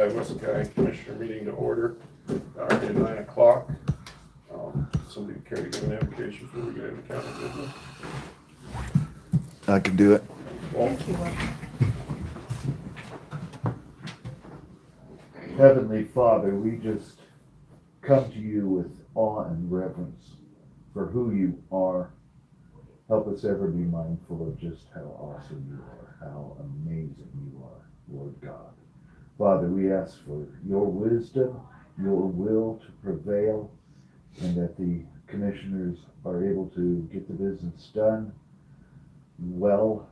2025 Weston County Commissioner meeting to order. Already at 9 o'clock. Somebody care to give an invocation before we get into county business? I can do it. Thank you. Heavenly Father, we just come to you with awe and reverence for who you are. Help us ever be mindful of just how awesome you are, how amazing you are, Lord God. Father, we ask for your wisdom, your will to prevail, and that the commissioners are able to get the business done well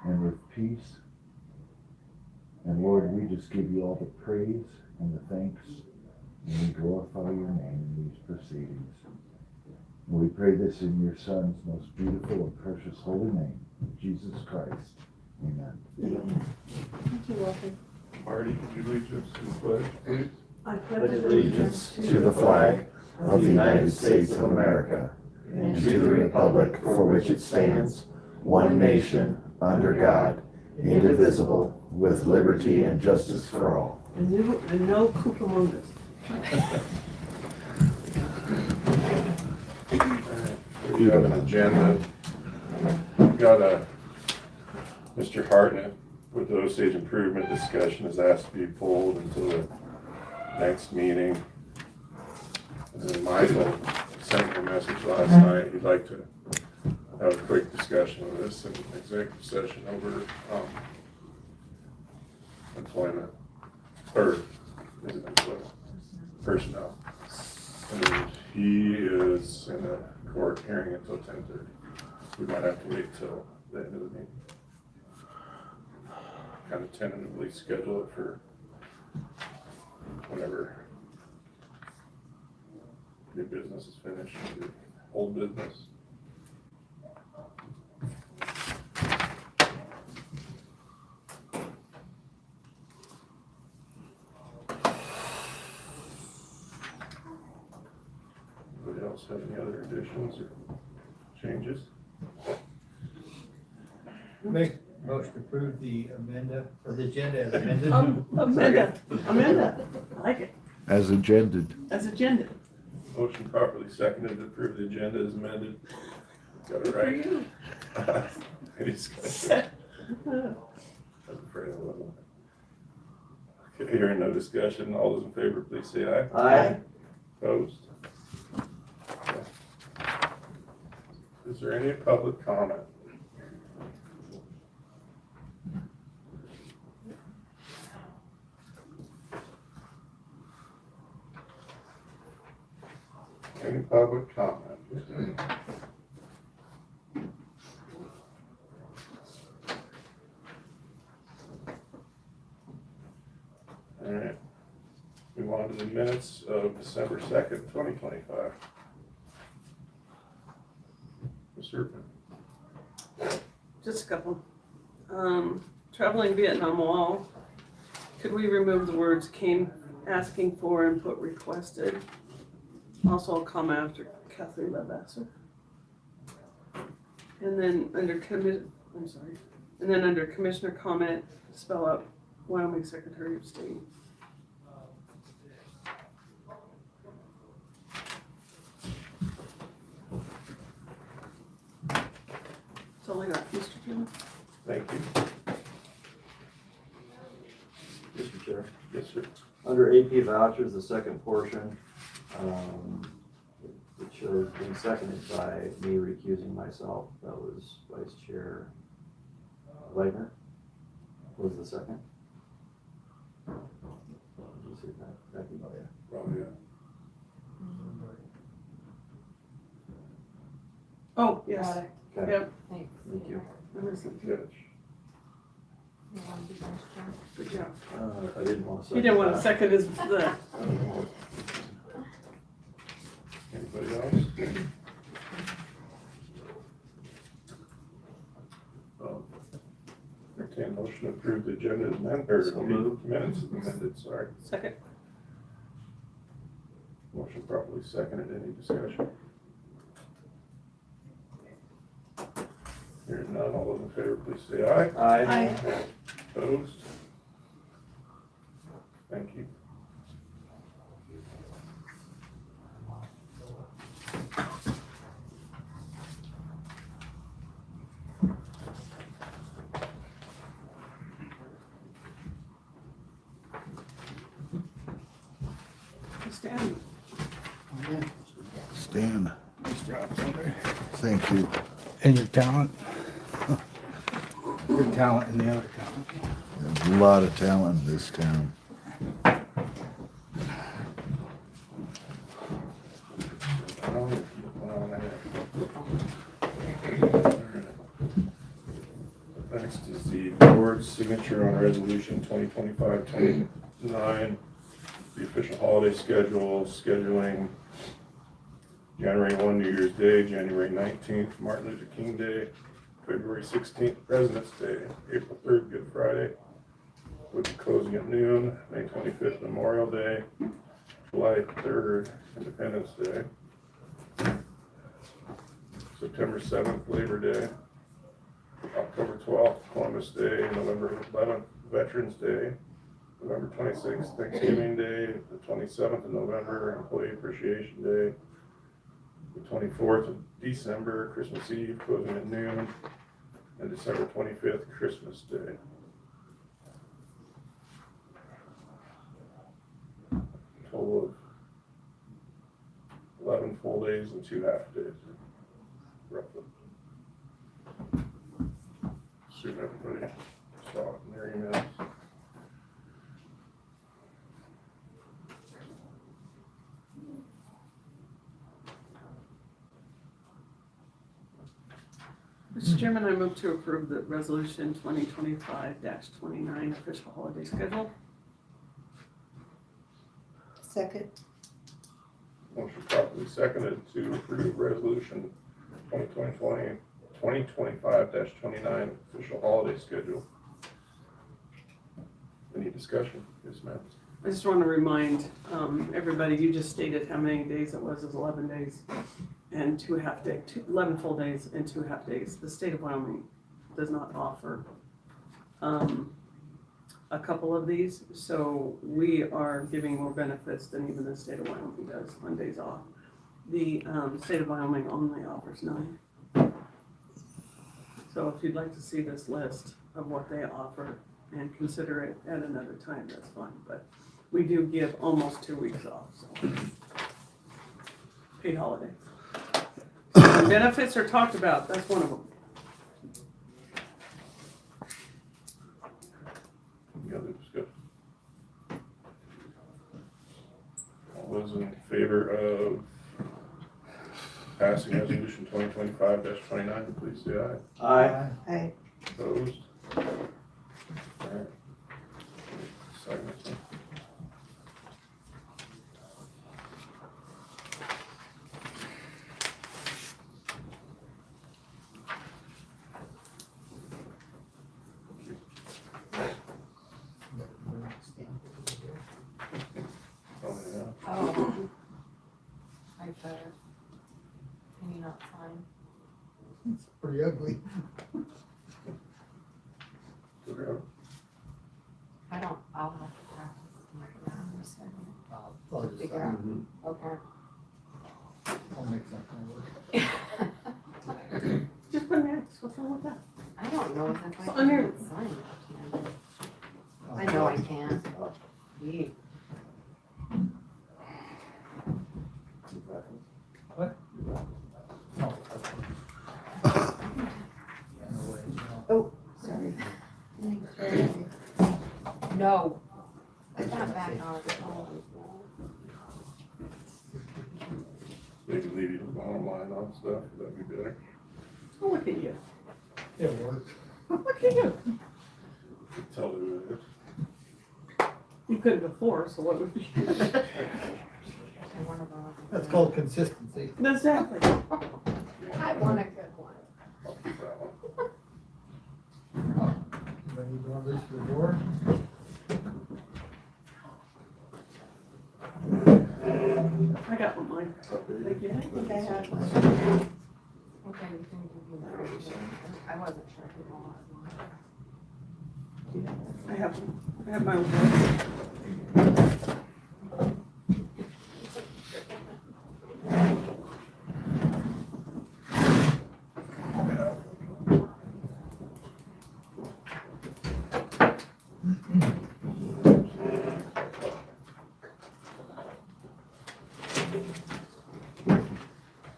and with peace. And Lord, we just give you all the praise and the thanks, and we glorify your name in these proceedings. And we pray this in your Son's most beautiful and precious holy name, Jesus Christ. Amen. Thank you, Walter. Marty, could you lead us to the pledge, please? I pledge allegiance to the flag of the United States of America and to the republic for which it stands, one nation, under God, indivisible, with liberty and justice for all. And no Cucamongas. We have an agenda. We've got Mr. Hartnett with the Osage improvement discussion has asked to be pulled until the next meeting. And then Michael sent me a message last night. He'd like to have a quick discussion of this in executive session over employment, or is it employment? Personnel. And he is in a court hearing until 10:30. We might have to wait till the end of the meeting. Kind of tentatively schedule it for whenever new business is finished, or old business. Anybody else have any other additions or changes? Make motion to approve the agenda as amended. Amanda, I like it, As agended. as agenda. Motion properly seconded to approve the agenda as amended. Got it right. Any discussion? I was afraid I wasn't. Okay, hearing no discussion, all those in favor, please say aye. Aye. Opposed? Okay. Is there any public comment? Any public comment? All right. Move on to the minutes of December 2nd, 2025. Ms. Urban. Just a couple. Traveling Vietnam Wall, could we remove the words came asking for and put requested? Also, I'll come after Kathleen Levasseur. And then under Commissioner comment, spell out Wyoming Secretary of State. That's all I got, Mr. Chairman. Thank you. Mr. Chair, Yes, sir. under AP vouchers, the second portion, it shows being seconded by me recusing myself. That was Vice Chair Wagner. Was the second? Did you see that? Becky? Oh, yeah. Oh, yeah. Oh, yes. Okay, Yep. thank you. Yes. Good job. I didn't want to second You didn't want to that. second his, Anybody else? Entertain a motion to approve the agenda as amended, or So moved. minutes as amended, sorry. second. Motion properly seconded, any discussion? Hearing none, all those in favor, please say aye. Aye. Opposed? Thank you. Stan, Stan, Nice job, somebody. thank you. And your talent. Your talent and the other talent. There's a lot of talent in this town. Next is the board's signature on resolution 2025-29, the official holiday schedule, scheduling January 1, New Year's Day, January 19th, Martin Luther King Day, February 16th, President's Day, April 3rd, Good Friday, with the closing at noon, May 25th, Memorial Day, July 3rd, Independence Day, September 7th, Labor Day, October 12th, Columbus Day, November 11th, Veterans Day, November 26th, Thanksgiving Day, the 27th of November, Employee Appreciation Day, the 24th of December, Christmas Eve, closing at noon, and December 25th, Christmas Day. Total of 11 full days and 2 half days, roughly. Assume everybody saw it in their emails. Mr. Chairman, I move to approve the resolution 2025-29 official holiday schedule. Second. Motion properly seconded to approve resolution 2025-29 official holiday schedule. Any discussion? Yes, ma'am. I just want to remind everybody, you just stated how many days it was 11 days and 2 half days, 11 full days and 2 half days. The state of Wyoming does not offer a couple of these, so we are giving more benefits than even the state of Wyoming does on days off. The state of Wyoming only offers 9. So if you'd like to see this list of what they offer and consider it at another time, that's fine, but we do give almost 2 weeks off, so. Paid holiday. So when benefits are talked about, that's one of them. Any other discussion? All those in favor of passing resolution 2025-29, please say aye. Aye. Aye. Opposed? All right. Sign this one. Oh, yeah. Oh. Like the, can you not sign? It's pretty ugly. I don't, I'll have to practice. in a second. I'll just, Figure out. Okay. I'll make something work. Just put an X, what's wrong with that? I don't know if It's I on your- can sign it. I know I can. Yeah. Oh, sorry. No. Put that back on. Oh. Maybe leave you the bottom line on stuff, that'd be better. Oh, look at you. It works. Look at you. Tell who it is. You couldn't before, so what would be? That's called consistency. Exactly. I want a good one. I'll keep that one. When you go this to the door, I got one, Mike. Thank you. I think I have one. Okay, we can give you that. I wasn't sure if you wanted one. I have one. I have my own one.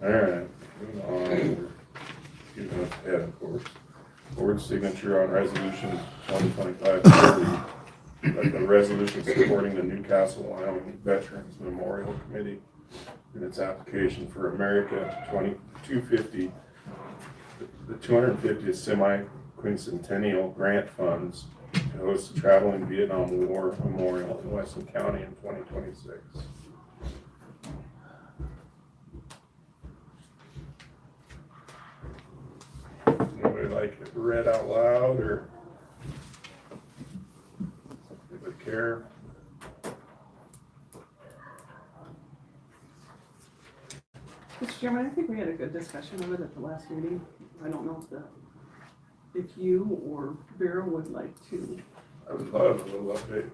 All right, moving on. Getting us ahead, of course. Board signature on resolution 2025-30. Like the resolution supporting the Newcastle, Wyoming Veterans Memorial Committee in its application for America 250, the 250th semi-quincentennial grant funds to host the Traveling Vietnam War Memorial in Weston County in 2026. Anybody like it read out loud, or anybody care? Mr. Chairman, I think we had a good discussion of it at the last meeting. I don't know if you or Vera would like to. I would love a little update,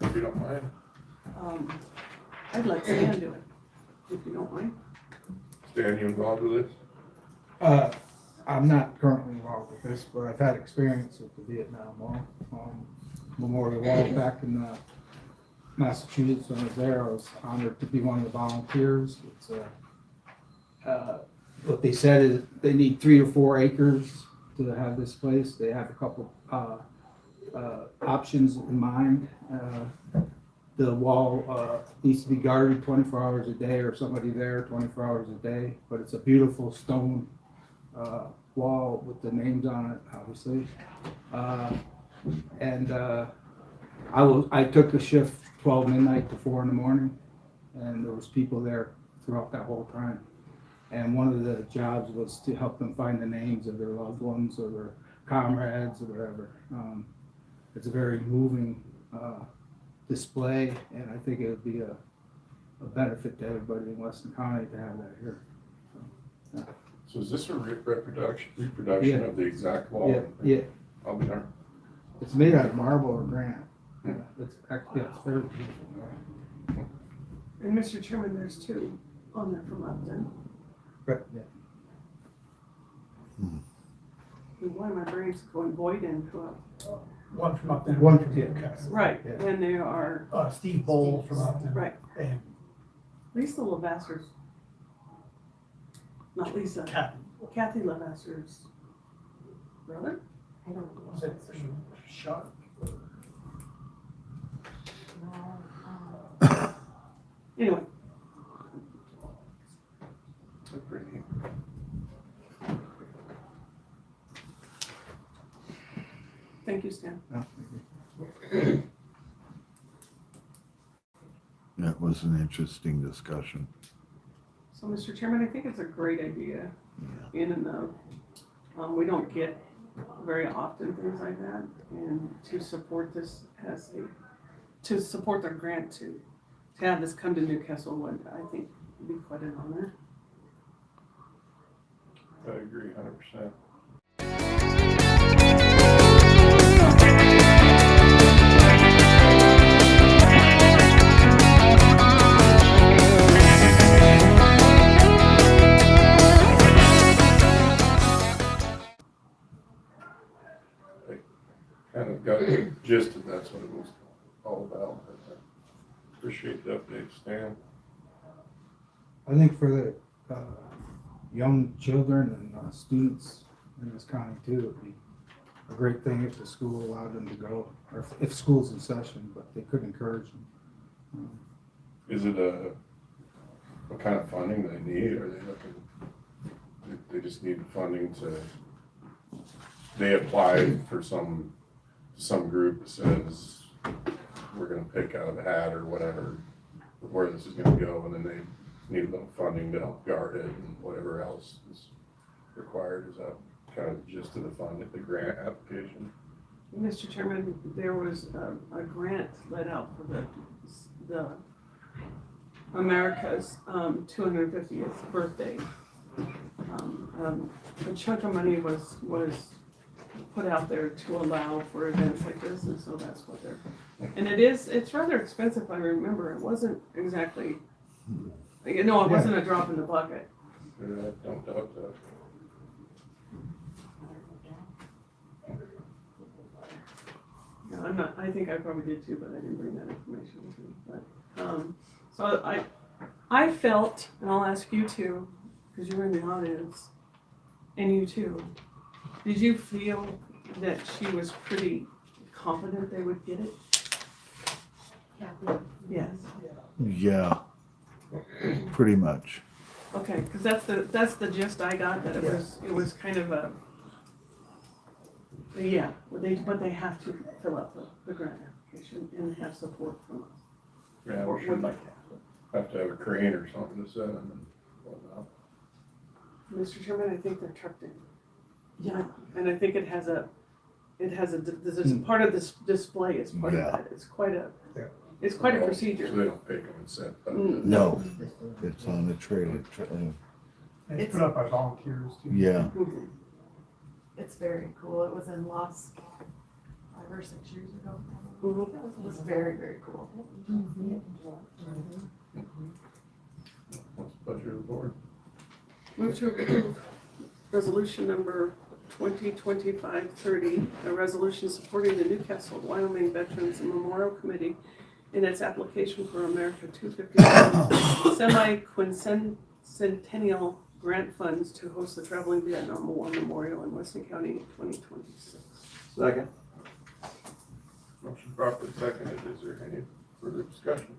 if you don't mind. I'd like Stan to do it, if you don't mind. Stan, you involved with this? I'm not currently involved with this, but I've had experience with the Vietnam War, Memorial Wall back in Massachusetts. When I was there, I was honored to be one of the volunteers. It's what they said is they need 3 or 4 acres to have this place. They have a couple options in mind. The wall needs to be guarded 24 hours a day, or somebody there 24 hours a day, but it's a beautiful stone wall with the names on it, obviously. I took a shift 12 midnight to 4 in the morning, and there was people there throughout that whole time. And one of the jobs was to help them find the names of their loved ones or their comrades or whatever. It's a very moving display, and I think it would be a benefit to everybody in Weston County to have that here. So is this a reproduction Yeah. of the exact wall? Yeah, I'll be darned. it's made out of marble or granite. It's very beautiful. And Mr. Chairman, there's 2 on there from Upton. But, yeah. And why my brain's going void into One from up there. One from Newcastle. Right, Yeah. and they are, Steve Bowl from up there. right, And Lisa Lavasser's, not Lisa, Kathy Lavasser's brother? I don't know. was it shot? No, Anyway, That's pretty neat. thank you, Stan. No, That was an interesting discussion. So, Mr. Chairman, I think it's a great idea in and of, we don't get very often things like that, and to support this to support their grant to have this come to Newcastle would, I think, be quite an honor. I agree 100%. Kind of got the gist of that's what it was all about. But I appreciate the update, Stan. I think for the young children and students in this county too, it'd be a great thing if the school allowed them to go, or if school's in session, but they could encourage them. Is it what kind of funding they need? Are they looking, they just need funding they applied for some group that says, we're gonna pick out of a hat or whatever, where this is gonna go, and then they need a little funding to help guard it and whatever else is required. Is that kind of the gist of the grant application? Mr. Chairman, there was a grant let out for the America's 250th birthday. A chunk of money was put out there to allow for events like this, and so that's what they're And it's rather expensive, I remember. It wasn't exactly, it wasn't a drop in the bucket. Don't doubt that. Yeah, I think I probably did too, but I didn't bring that information with me. But, so I felt, and I'll ask you too, because you were in the audience, and you too, did you feel that she was pretty confident they would get it? Yes. Yeah, pretty much. Okay, because that's the gist I got, that it was kind of a, yeah, but they have to fill out the grant application and have support from us. Yeah, Or we should would like to have to have a crane or something to set them and whatnot. Mr. Chairman, I think they're trucked in. Yeah. And I think it has a, this is part of this display, is part of Yeah. that. It's quite a, Yeah. it's quite a So procedure. they don't pick them and set them. Mm, No, it's on the trailer. And it's put up by volunteers too. Yeah, Mhm. It's very cool. It was in Lost 5 or 6 years ago. Mhm. It was very, very cool. What's the pleasure of the board? Move to approve resolution number 2025-30, a resolution supporting the Newcastle, Wyoming Veterans Memorial Committee in its application for America 250 semi-quincentennial grant funds to host the Traveling Vietnam War Memorial in Weston County in 2026. Second. Motion properly seconded. Is there any further discussion?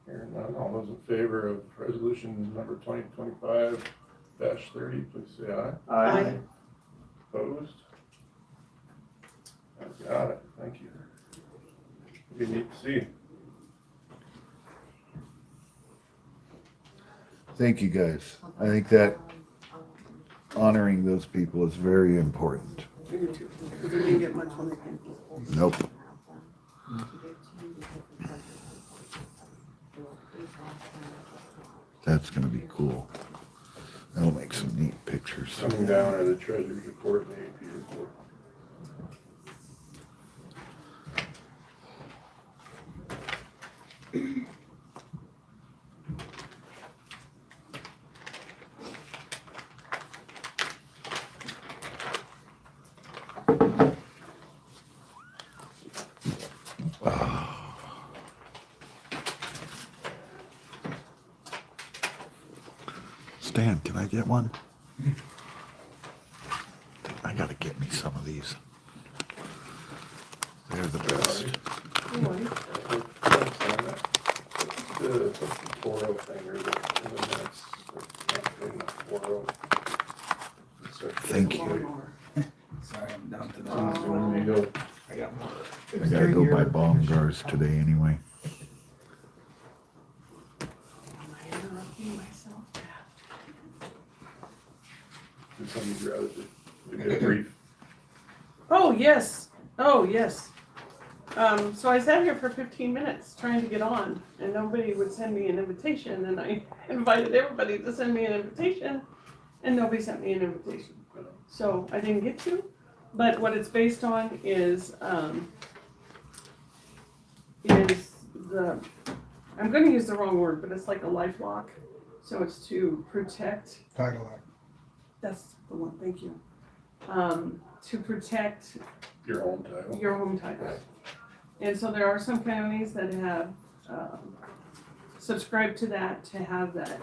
Hearing none, all those in favor of resolution number 2025-30, please say aye. Aye. Opposed? I've got it, thank you. Be neat to see. thank you guys. I think that honoring those people is very important. Me too, because we didn't get much when they came. Nope. That's gonna be cool. That'll make some neat pictures. Coming down are the treasurer's report and the AP report. Stan, can I get one? I gotta get me some of these. They're the best. The tutorial thing or the minutes, not doing the tutorial. Thank you. Sorry, I'm down to So when we go, I got more. I gotta go buy bomb jars today anyway. Am I interrupting myself? do something rather to get a brief. Oh, yes. Oh, yes. So I sat here for 15 minutes trying to get on, and nobody would send me an invitation, and I invited everybody to send me an invitation, and nobody sent me an invitation. So I didn't get to, but what it's based on is the, I'm gonna use the wrong word, but it's like a life lock. So it's to protect, Title Act. that's the one, thank you. To protect Your home title. your home title. And so there are some counties that have subscribed to that, to have that,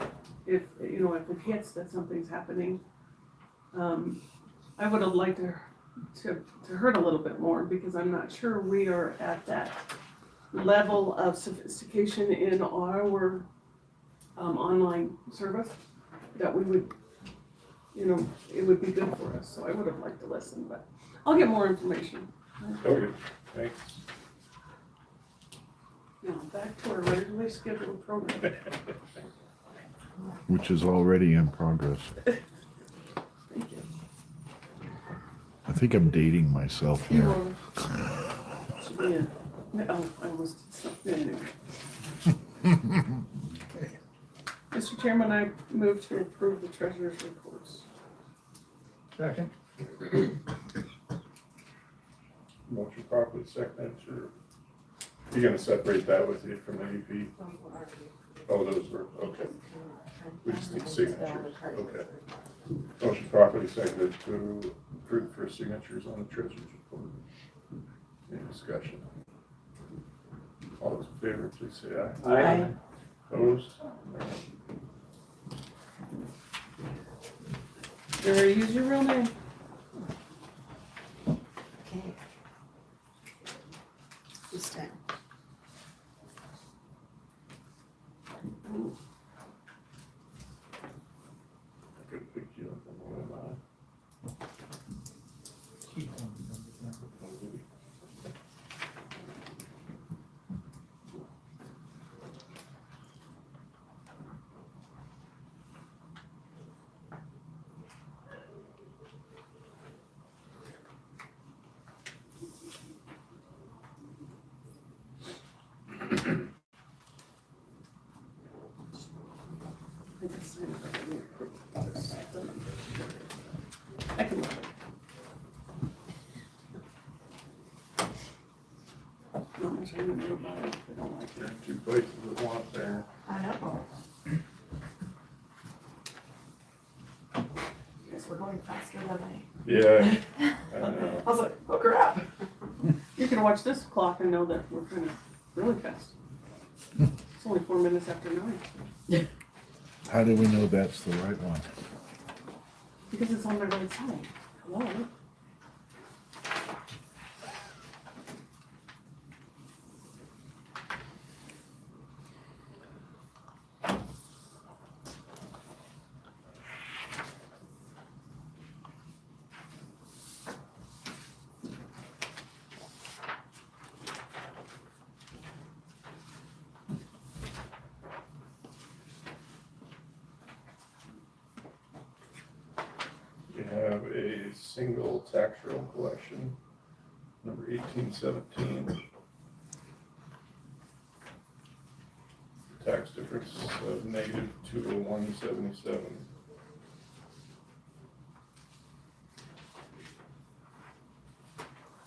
if, you know, if it hits that something's happening. I would have liked to heard a little bit more, because I'm not sure we are at that level of sophistication in our online service that we would, you know, it would be good for us. So I would have liked to listen, but I'll get more information. Okay, thanks. Now, back to our regularly scheduled program. Which is already in progress. Thank you. I think I'm dating myself You here. will. Should be a- Oh, I almost did something. Anyway. Mr. Chairman, I move to approve the treasurer's reports. Second. Motion properly seconded, or you're gonna separate that with you from the EP? Oh, those were, okay. We just need signatures, okay. Motion properly seconded to approve for signatures on the treasurer's report. Any discussion? All those in favor, please say aye. Aye. Opposed? Jerry, use your real name. Okay. This time. I could pick you up on one of mine. Keep on, don't be I can look. Not much I can do about it if they don't like There it. are two places that want there. I know. Guess we're going faster than Yeah, I know. I was like, oh crap. You can watch this clock and know that we're kind of really fast. It's only 4 minutes after 9, How do we know that's the right one? because it's on the right side. Hello? We have a single tax roll collection, number 1817. Tax difference of negative 201.77.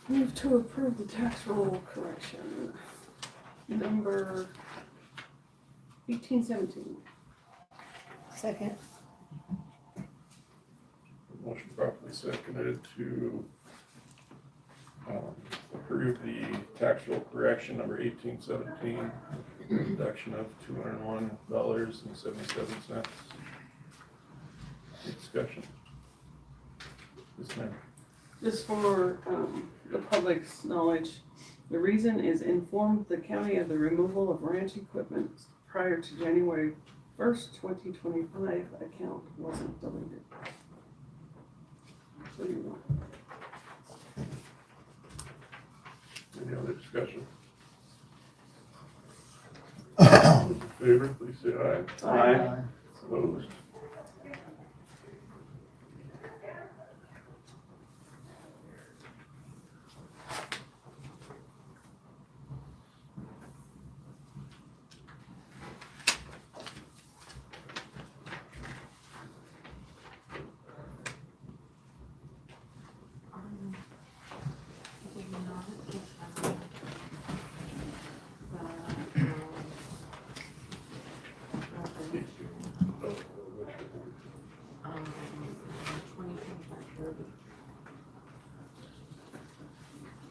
Move to approve the tax roll correction, number 1817. Second. Motion properly seconded to approve the tax roll correction number 1817, reduction of $201.77. Discussion. Yes, ma'am. Just for the public's knowledge, the reason is inform the county of the removal of ranch equipment prior to January 1st, 2025. Account wasn't deleted. So you know. Any other discussion? All those in favor, please say aye. Aye. Opposed?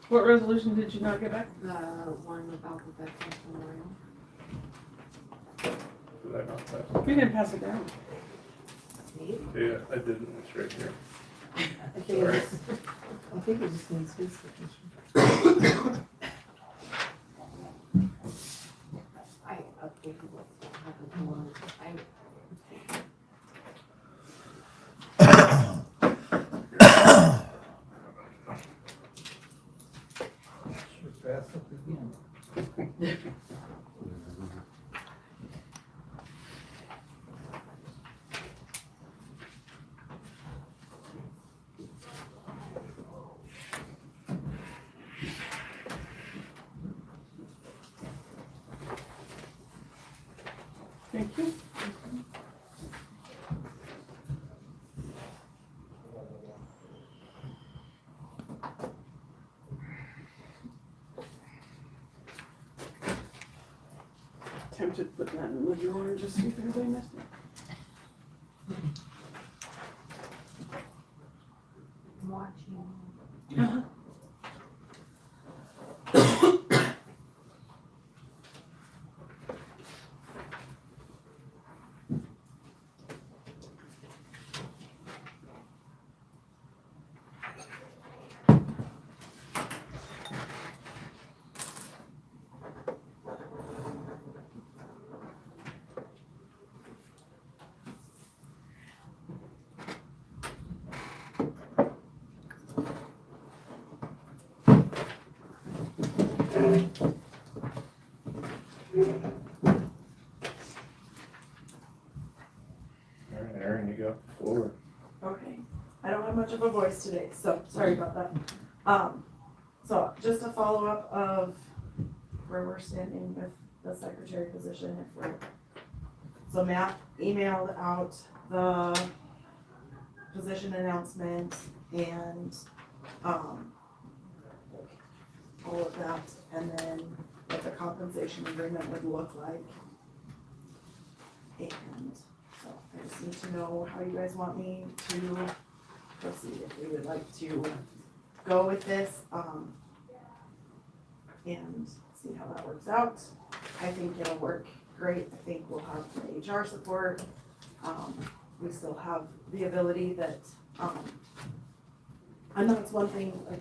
What resolution did you not get back? The one about the Veterans Memorial. Did I not pass? We didn't pass it down. Me? Yeah, I didn't, it's right here. I think it just needs his signature. I updated what happened to one. Sure fast up again. Thank you. tempted to put that in the drawer and just see if anybody missed it. I'm watching. All right, Aaron, you got the floor. Okay, I don't have much of a voice today, so sorry about that. So just a follow-up of where we're standing with the secretary position. So Matt emailed out the position announcement and, all of that, and then what the compensation agreement would look like. And so I just need to know how you guys want me to proceed, if we would like to go with this, and see how that works out. I think it'll work great. I think we'll have the HR support. We still have the ability that, and that's one thing, like,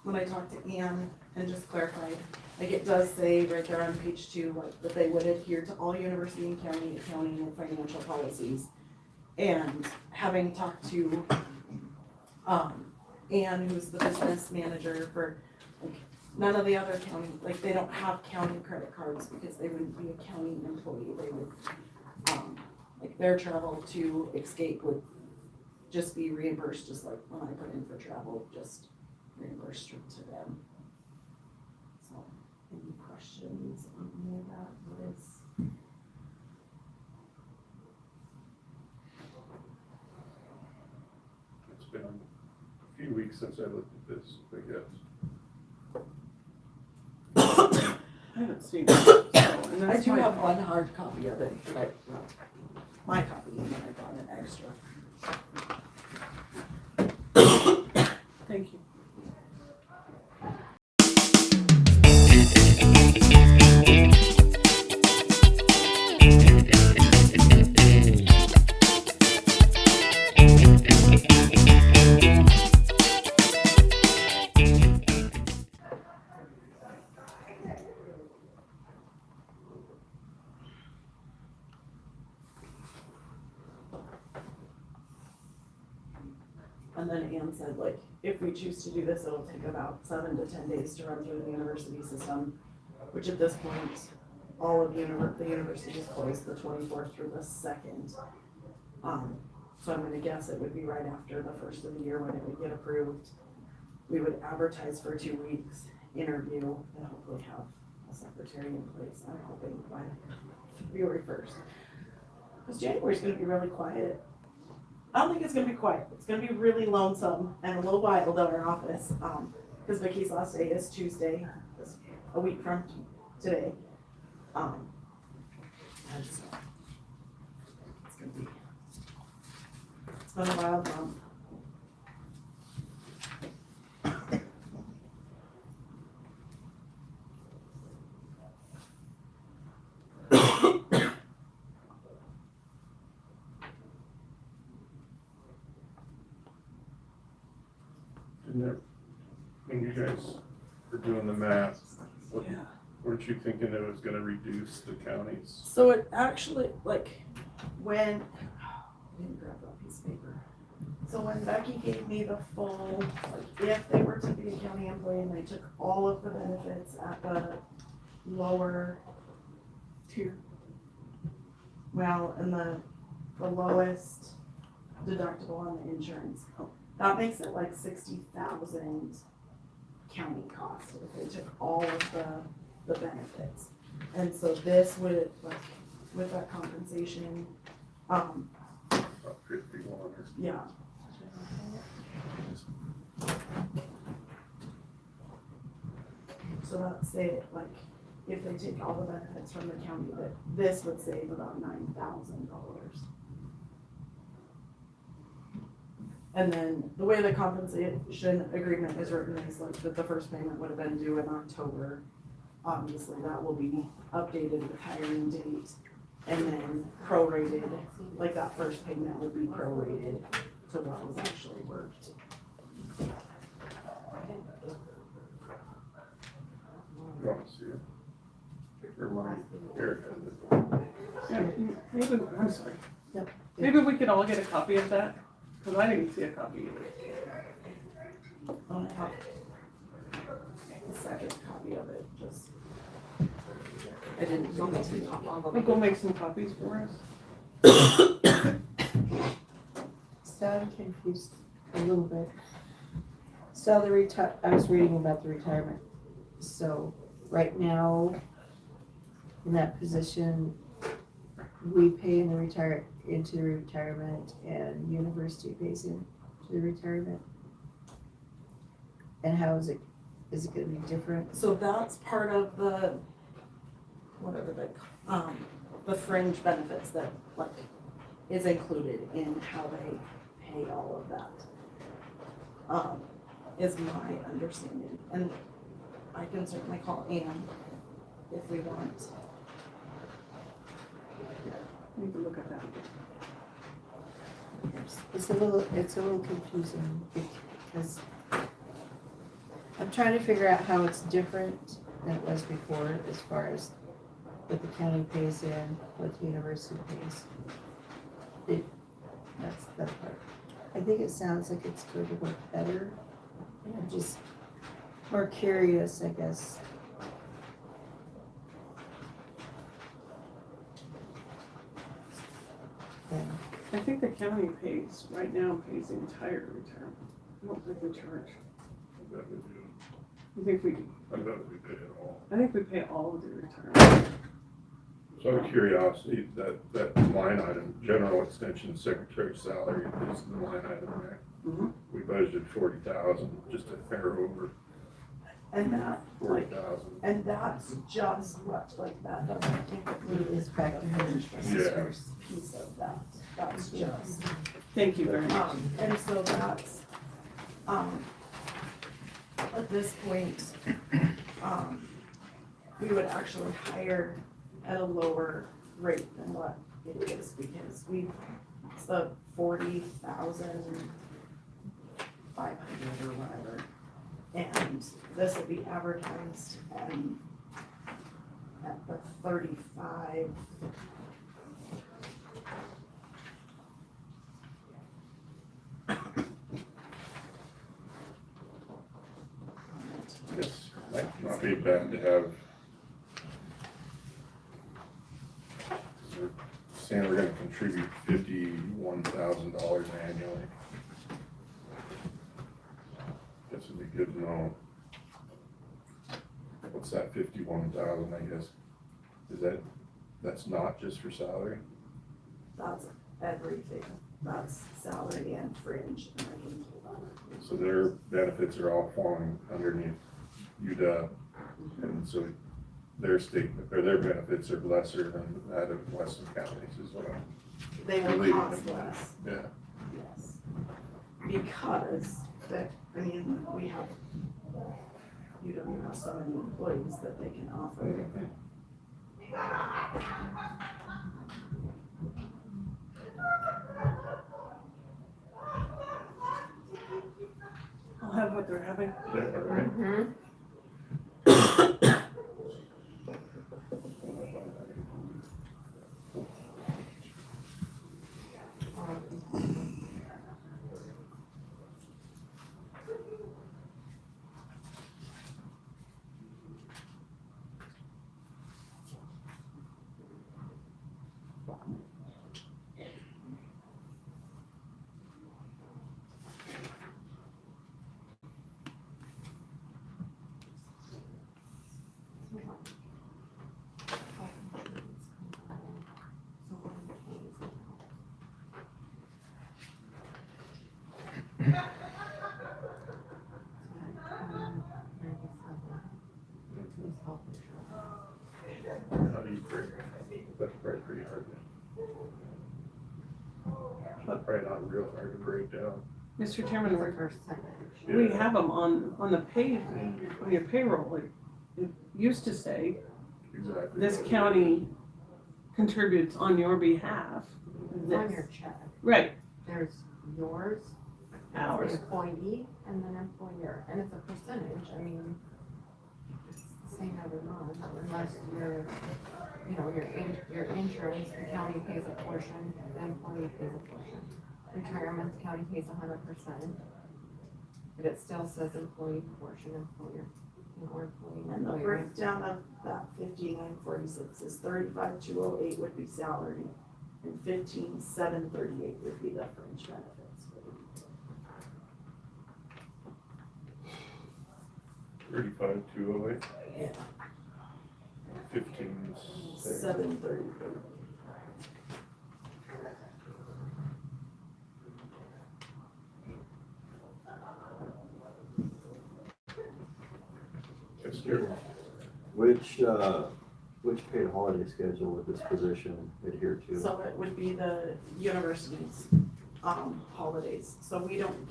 when I talked to Ann and just clarified, like, it does say right there on page 2, like, that they would adhere to all university and county accounting and financial policies. And having talked to, Ann, who's the business manager for, like, none of the other county, like, they don't have county credit cards because they wouldn't be a county employee. They would, like, their travel to Escape would just be reimbursed, just like when I put in for travel, just reimbursed to them. So, any questions on any of that? What is? It's been a few weeks since I looked at this, I guess. I haven't seen it, so, and I that's do my have fault. one hard copy of it, but my copy, and then I brought an extra. Thank you. And then Ann said, like, if we choose to do this, it'll take about 7 to 10 days to run through the university system, which at this point, all of the university is closed the 24th through the 2nd. So I'm gonna guess it would be right after the first of the year when it would get approved. We would advertise for 2 weeks, interview, and hopefully have a secretary in place, I'm hoping by February 1st. Because January's gonna be really quiet. I don't think it's gonna be quiet. It's gonna be really lonesome and a little wild at our office. Because Vicky's last day is Tuesday, it's a week from today. And so it's gonna be, it's been a wild month. When you guys were doing the math, Yeah. weren't you thinking it was gonna reduce the counties? So it actually, like, when, I didn't grab that piece of paper. So when Becky gave me the full, like, if they were to be a county employee and they took all of the benefits at the lower tier, well, and the lowest deductible on the insurance, that makes it like 60,000 county cost if they took all of the benefits. And so this would, like, with that compensation, About 51 or yeah. So that's it, like, if they take all the benefits from the county, that this would save about $9,000. And then the way the compensation agreement is written is like that the first payment would have been due in October. Obviously, that will be updated with hiring date and then prorated, like that first payment would be prorated to what was actually worked. You want to see it? Or mine? Here. Yeah, maybe, I'm sorry. Yep. Maybe we could all get a copy of that, because I didn't see a copy either. I have a second copy of it, just. I didn't go into the We'll go make some copies for us. So I'm confused a little bit. So I was reading about the retirement. So right now, in that position, we pay into the retirement and university pays into the retirement. And how is it gonna be different? So that's part of the, whatever the fringe benefits that like is included in how they pay all of that. Is my understanding, and I can certainly call Ann if we want. Need to look at that. It's a little confusing because I'm trying to figure out how it's different than it was before as far as what the county pays in, what the university pays. That's that part. I think it sounds like it's going to work better. I'm just more curious, I guess. Yeah. I think the county right now pays the entire retirement. I don't think we charge. I bet we do. I think we, I bet we pay it all. I think we pay all of the retirement. So out of curiosity, that line item, general extension secretary salary is the line item, right? Mhm. We budgeted 40,000, just a hair over And that, like, 40,000. and that's just what, like, that doesn't include It's back to her. Yeah. piece of that, that's just. Thank you very much. And so that's, at this point, we would actually hire at a lower rate than what it is because it's the 40,500 or whatever. And this will be advertised at the 35. Yes, might not be bad to have. We're saying we're gonna contribute $51,000 annually. Guess it'd be good to know. What's that 51,000, I guess? That's not just for salary? That's everything. That's salary and fringe and I can pull that. So their benefits are all falling underneath UW, and so their benefits are lesser than that of Weston County's as well. They will Believe cost me. less, Yeah. yes. Because we have, UW has so many employees that they can offer. I'll have what they're having. Yeah, right. how do you break? That's probably pretty hard. That's probably not real hard to break down. Mr. Chairman, Percentage. we Yeah. have them on the pay, on your payroll. Like, it used to say, Exactly. this what it county contributes on your behalf. On This. your check, Right, there's yours, the ours. employee, and then employer, and it's a percentage, I mean, it's the same every month, unless your, you know, your insurance, the county pays a portion, the employee pays a portion. Retirement, the county pays 100%, but it still says employee portion, employer, or employee. And the employer. breakdown of that 5946 is 35,208 would be salary, and 15,738 would be the fringe benefits. 35,208. Yeah. 15. 738. That's good. Which paid holiday schedule would this position adhere to? So it would be the university's, holidays, so we don't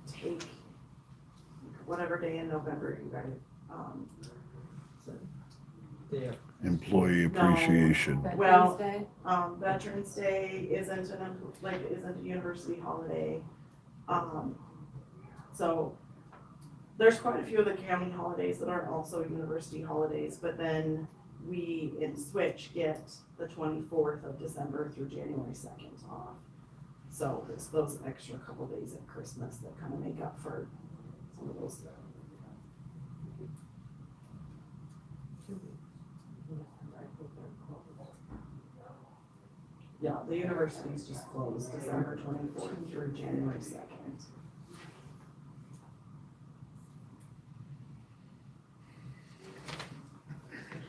take whatever day in November you guys, so, Yeah, Employee No. appreciation. Well- Veterans Day, Veterans Day isn't isn't a university holiday. So there's quite a few of the county holidays that aren't also university holidays, but then we in Switch get the 24th of December through January 2nd off. So it's those extra couple days at Christmas that kind of make up for some of those. Yeah, the university's just closed December 24th through January 2nd.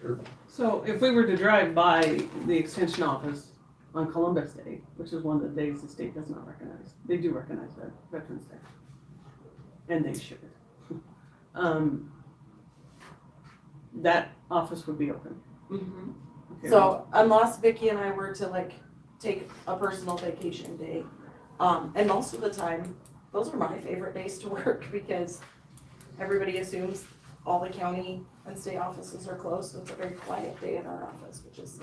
Sure. So if we were to drive by the extension office on Columbus Day, which is one of the days the state does not recognize, they do recognize that Veterans Day. And they should. That office would be open. Okay. So unless Vicky and I were to like take a personal vacation day, and most of the time, those are my favorite days to work because everybody assumes all the county and state offices are closed, so it's a very quiet day in our office, which is,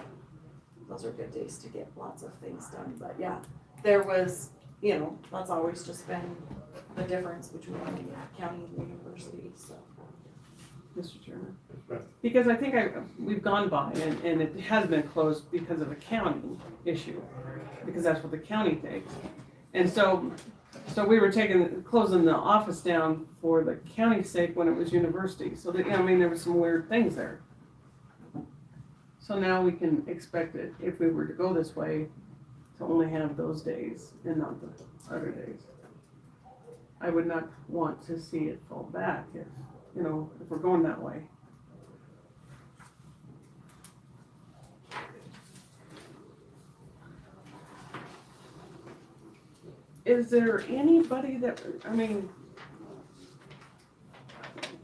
those are good days to get lots of things done, but yeah, there was, you know, that's always just been the difference between the county and the university, so. Mr. Chairman. That's right. Because I think we've gone by and it has been closed because of a county issue, because that's what the county takes. And so we were closing the office down for the county's sake when it was university. So that, I mean, there were some weird things there. So now we can expect it, if we were to go this way, to only have those days and not the other days. I would not want to see it fall back if we're going that way. Is there anybody that, I mean,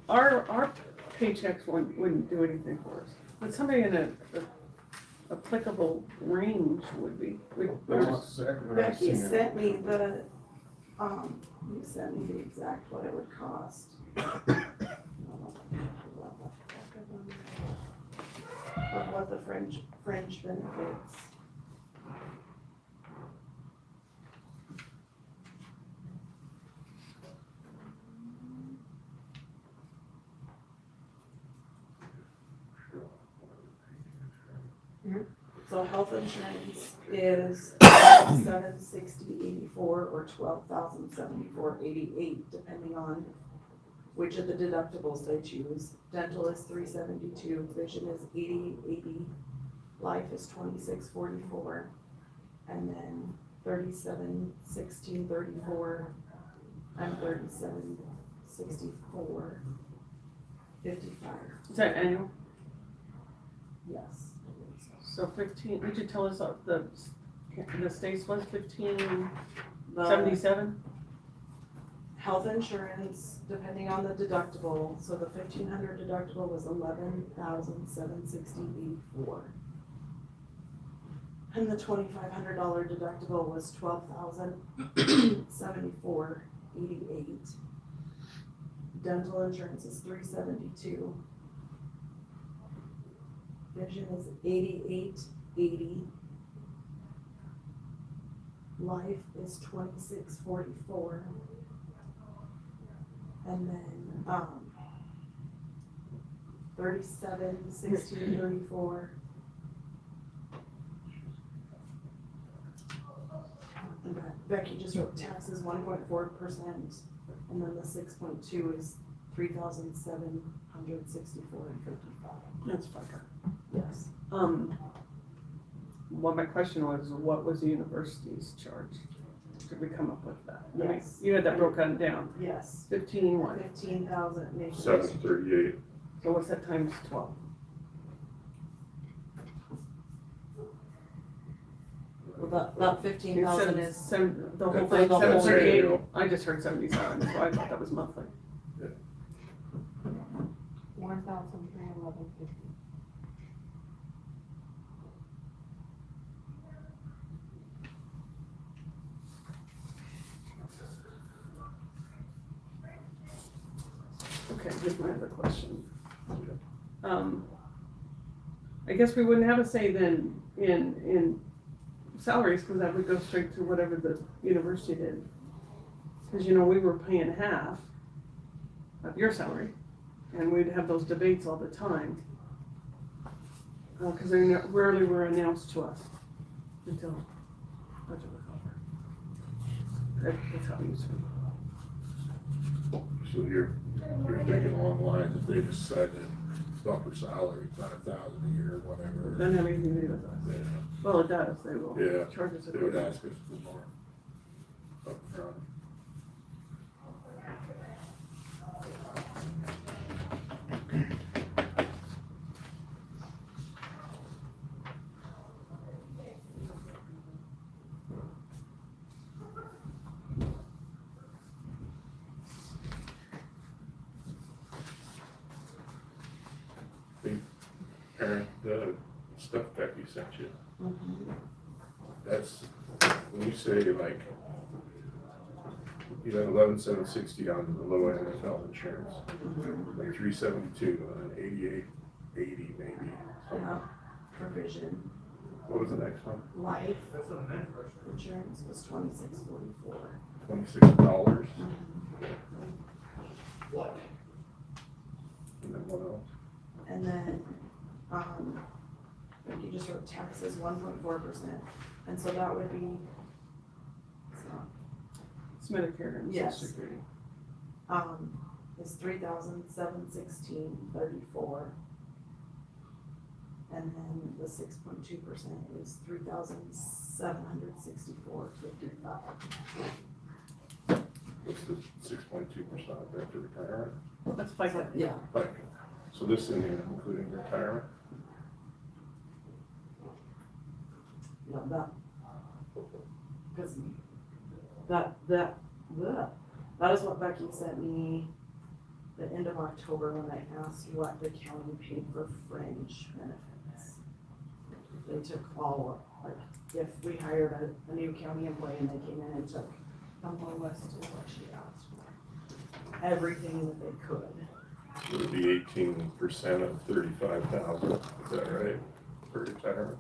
our paychecks wouldn't do anything for us, but somebody in a applicable range would be. Becky sent me the, you sent me the exact what it would cost. Of what the fringe benefits. So health insurance is $760.84 or $12,074.88, depending on which of the deductibles they choose. Dental is $372, vision is $88.80, life is $26.44, and then $37.16.34 and $37.64.55. Is that annual? Yes. So 15, would you tell us the state's was The 1577? health insurance, depending on the deductible, so the 1,500 deductible was 11,760.84. And the $2,500 deductible was 12,074.88. Dental insurance is $372. Vision is $88.80. Life is $26.44. And then, 37.16.34. And Becky just wrote taxes 1.4%, and then the 6.2 is 3,764.55. That's fucker. Yes. Well, my question was, what was the university's charge? Did we come up with that? I mean, Yes. you had that broken down, Yes. 15 what? 15,000 maybe. 738. So what's that times 12? Well, that 15,000 is, The whole For thing, the whole 738, year. I just heard 77, so I thought that was monthly. 1,311.50. Okay, here's my other question. I guess we wouldn't have a say then in salaries, because that would go straight to whatever the university did. Because, you know, we were paying half of your salary, and we'd have those debates all the time. Because they rarely were announced to us until budget was over. That's how it used to be. So you're thinking along the lines that they decided to bump her salary, it's not $1,000 a year or whatever. Doesn't have anything to do with us. Yeah, Well, it does, they will Yeah, charge us. they would ask us for more upfront. Aaron, the stuff Becky sent you, that's, when you say like, you have 11,760 on the low end of health insurance, like 372 and 88.80 maybe. yeah, provision, What was the next one? life insurance was 26.44. $26. And then what else? And then, you just wrote taxes 1.4%, and so that would be, it's not, It's Medicare and Social Yes. Security. is 3,716.34. And then the 6.2% is 3,764.55. What's the 6.2% after retirement? That's FICA. Yeah, Like, so this isn't even including retirement? yeah, because that is what Becky sent me the end of October when I asked what the county paid for fringe benefits. They took all, like, if we hired a new county employee and they came in and took from more West to what she asked for, everything that they could. It would be 18% of 35,000, is that right, for retirement?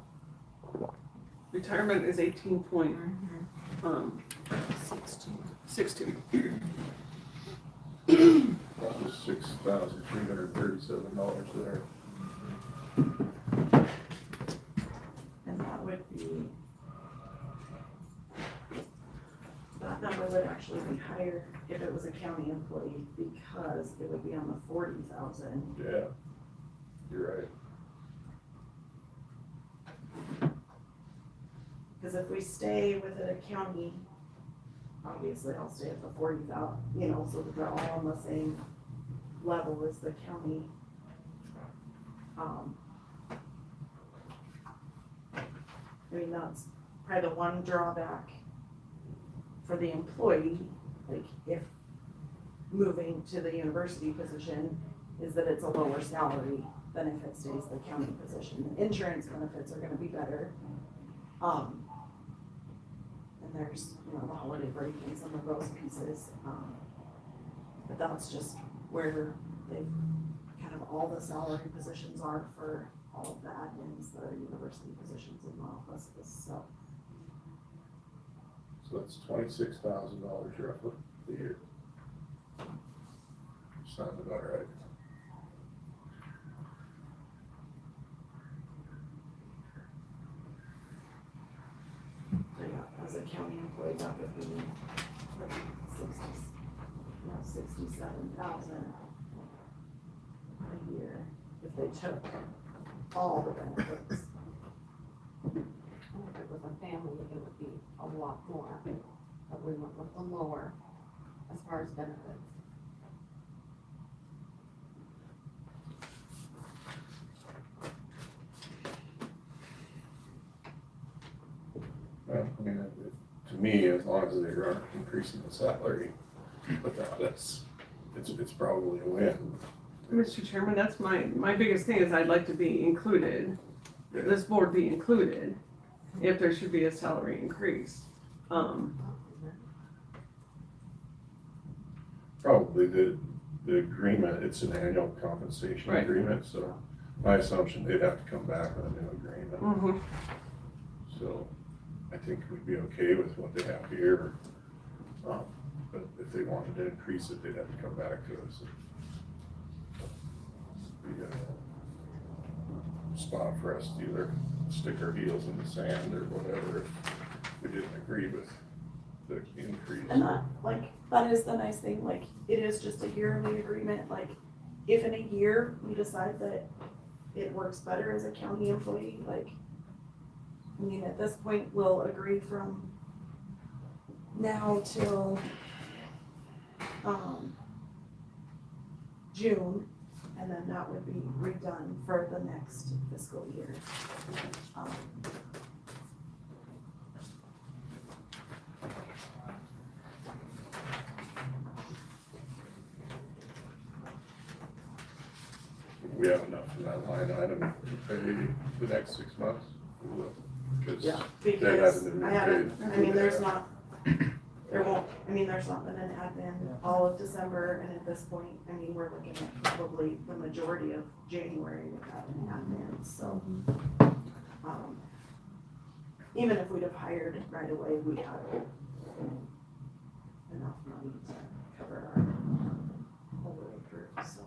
Retirement is 18.62. That was $6,337 there. And that would be, that number would actually be higher if it was a county employee, because it would be on the 40,000. Yeah, you're right. Because if we stay within a county, obviously I'll stay at the 40,000, you know, so that they're all on the same level as the county. I mean, that's probably the one drawback for the employee. Like, if moving to the university position is that it's a lower salary than if it stays the county position. Insurance benefits are gonna be better. And there's, you know, the holiday break and some of those pieces. But that's just where they, kind of all the salary positions are for all of the admins, the university positions in the offices, so. So that's $26,000 roughly a year. Sounds about right. So yeah, as a county employee, that would be like 67,000 a year if they took all the benefits. I think with a family, it would be a lot more, but we went with the lower as far as benefits. Well, I mean, to me, as long as they aren't increasing the salary without us, it's probably a win. Mr. Chairman, that's my biggest thing is I'd like to be included, this board be included, if there should be a salary increase. Probably the agreement, it's an annual compensation Right. agreement, so my assumption, they'd have to come back with a new agreement. Mhm. So I think we'd be okay with what they have here. But if they wanted to increase it, they'd have to come back to us. Be a spot for us to either stick our heels in the sand or whatever if we didn't agree with the increase. And that is the nice thing, like, it is just a yearly agreement, like, if in a year we decide that it works better as a county employee, like, I mean, at this point, we'll agree from now till, June, and then that would be redone for the next fiscal year. We have enough in that line item to pay the next 6 months. Because Yeah, that because hasn't been I haven't, paid. I mean, there's not been an admin all of December, and at this point, I mean, we're looking at probably the majority of January without an admin, so. Even if we'd have hired right away, we'd have enough money to cover our whole way through, so.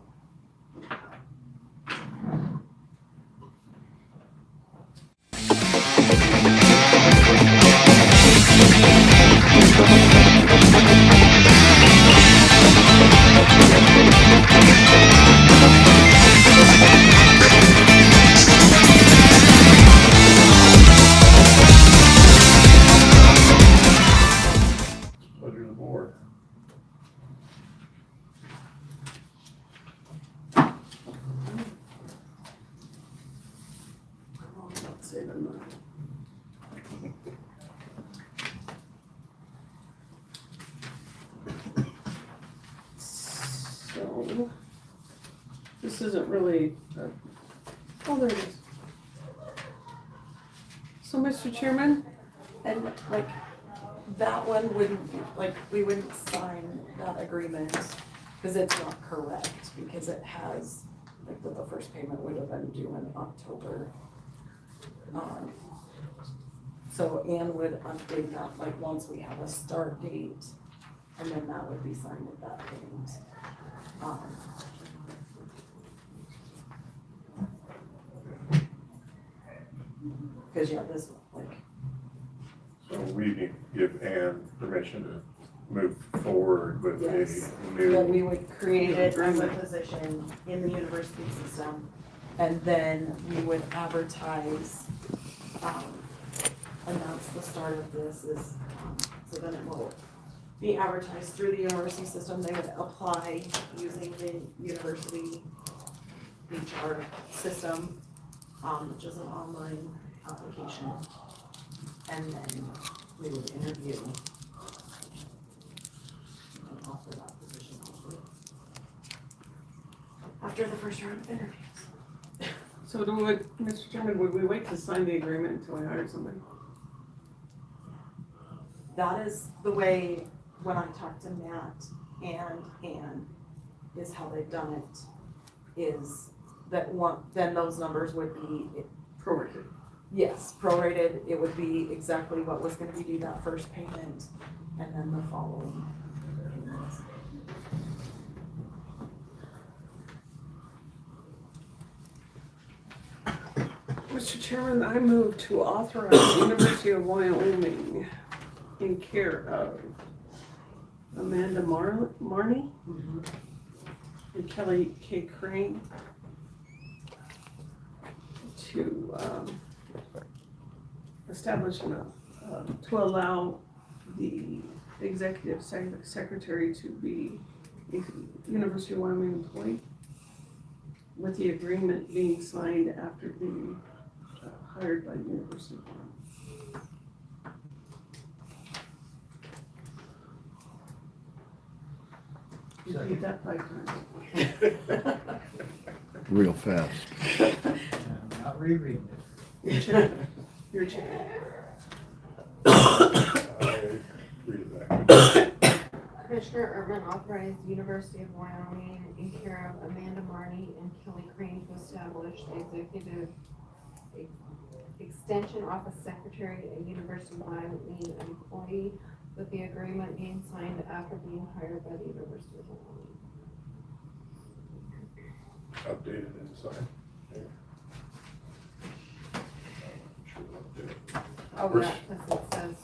Pleasure of the board. I'm all about saving money. So, this isn't really, oh, there it is. So, Mr. Chairman, And like, that one wouldn't, like, we wouldn't sign that agreement, because it's not correct, because it has, like, the first payment would have been due in October. So Ann would update that, like, once we have a start date, and then that would be signed at that point. Because, yeah, this, like, So we need to give Ann permission to move forward with Yes. a new. that we would create it as a position in the university system, and then we would advertise, announce the start of this is, so then it will be advertised through the university system. They would apply using the university HR system, which is an online application. And then we would interview and offer that position. round of interviews. So Mr. Chairman, would we wait to sign the agreement until we hire somebody? That is the way, when I talked to Matt and Ann, is how they've done it, is that one, then those numbers would be, Prorated. yes, prorated, it would be exactly what was gonna be due that first payment, and then the following payments. Mr. Chairman, I move to authorize the University of Wyoming in care of Amanda Marney and Kelly K. Crane to establish to allow the executive secretary to be a University of Wyoming employee, with the agreement being signed after being hired by the University of Wyoming. Repeat that 5 times. Real fast. I'm not rereading it. Your chair. I read it back. Commissioner Urban authorized the University of Wyoming in care of Amanda Marney and Kelly Crane to establish the executive extension office secretary at University of Wyoming employee, with the agreement being signed after being hired by the University of Wyoming. Updated inside. Yeah. Sure what to do. Oh, First- yeah, because it says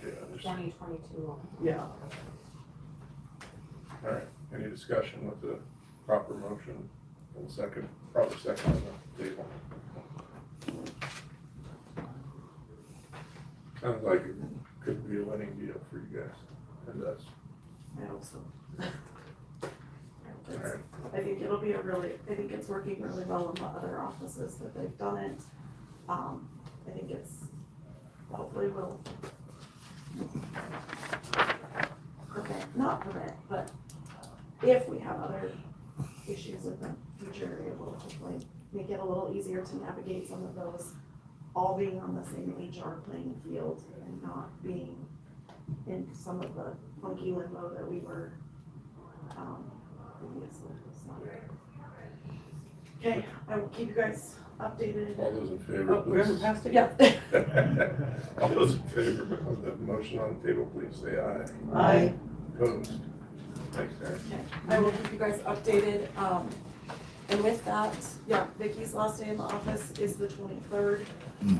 Yeah, just- 2022. Yeah. all right, any discussion with the proper motion and second, probably second on the table? Sounds like it could be a winning deal for you guys and us. I hope so. All right. I think it'll be I think it's working really well in the other offices that they've done it. I think it's, hopefully will not prevent, but if we have other issues in the future, it will hopefully make it a little easier to navigate some of those, all being on the same HR playing field and not being in some of the funky limbo that we were, previously. So. Okay, I will keep you guys updated. All those in favor, Oh, we haven't please. passed it Yeah. yet? All those in favor of the motion on the table, please say aye. Aye. Opposed? Thanks, Darren. Okay, I will keep you guys updated, and with that, yeah, Vicky's last day in the office is the 23rd.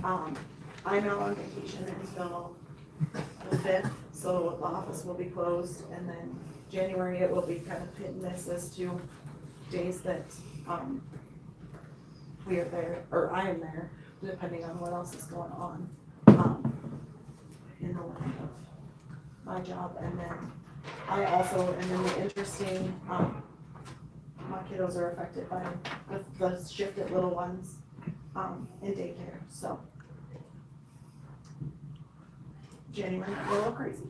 I'm out on vacation until the 5th, so the office will be closed, and then January, it will be kind of hit and miss as to days that, we are there, or I am there, depending on what else is going on, in the line of my job, and then I also am in the interesting, my kiddos are affected by the shift at Little Ones, in daycare, so. January, a little crazy.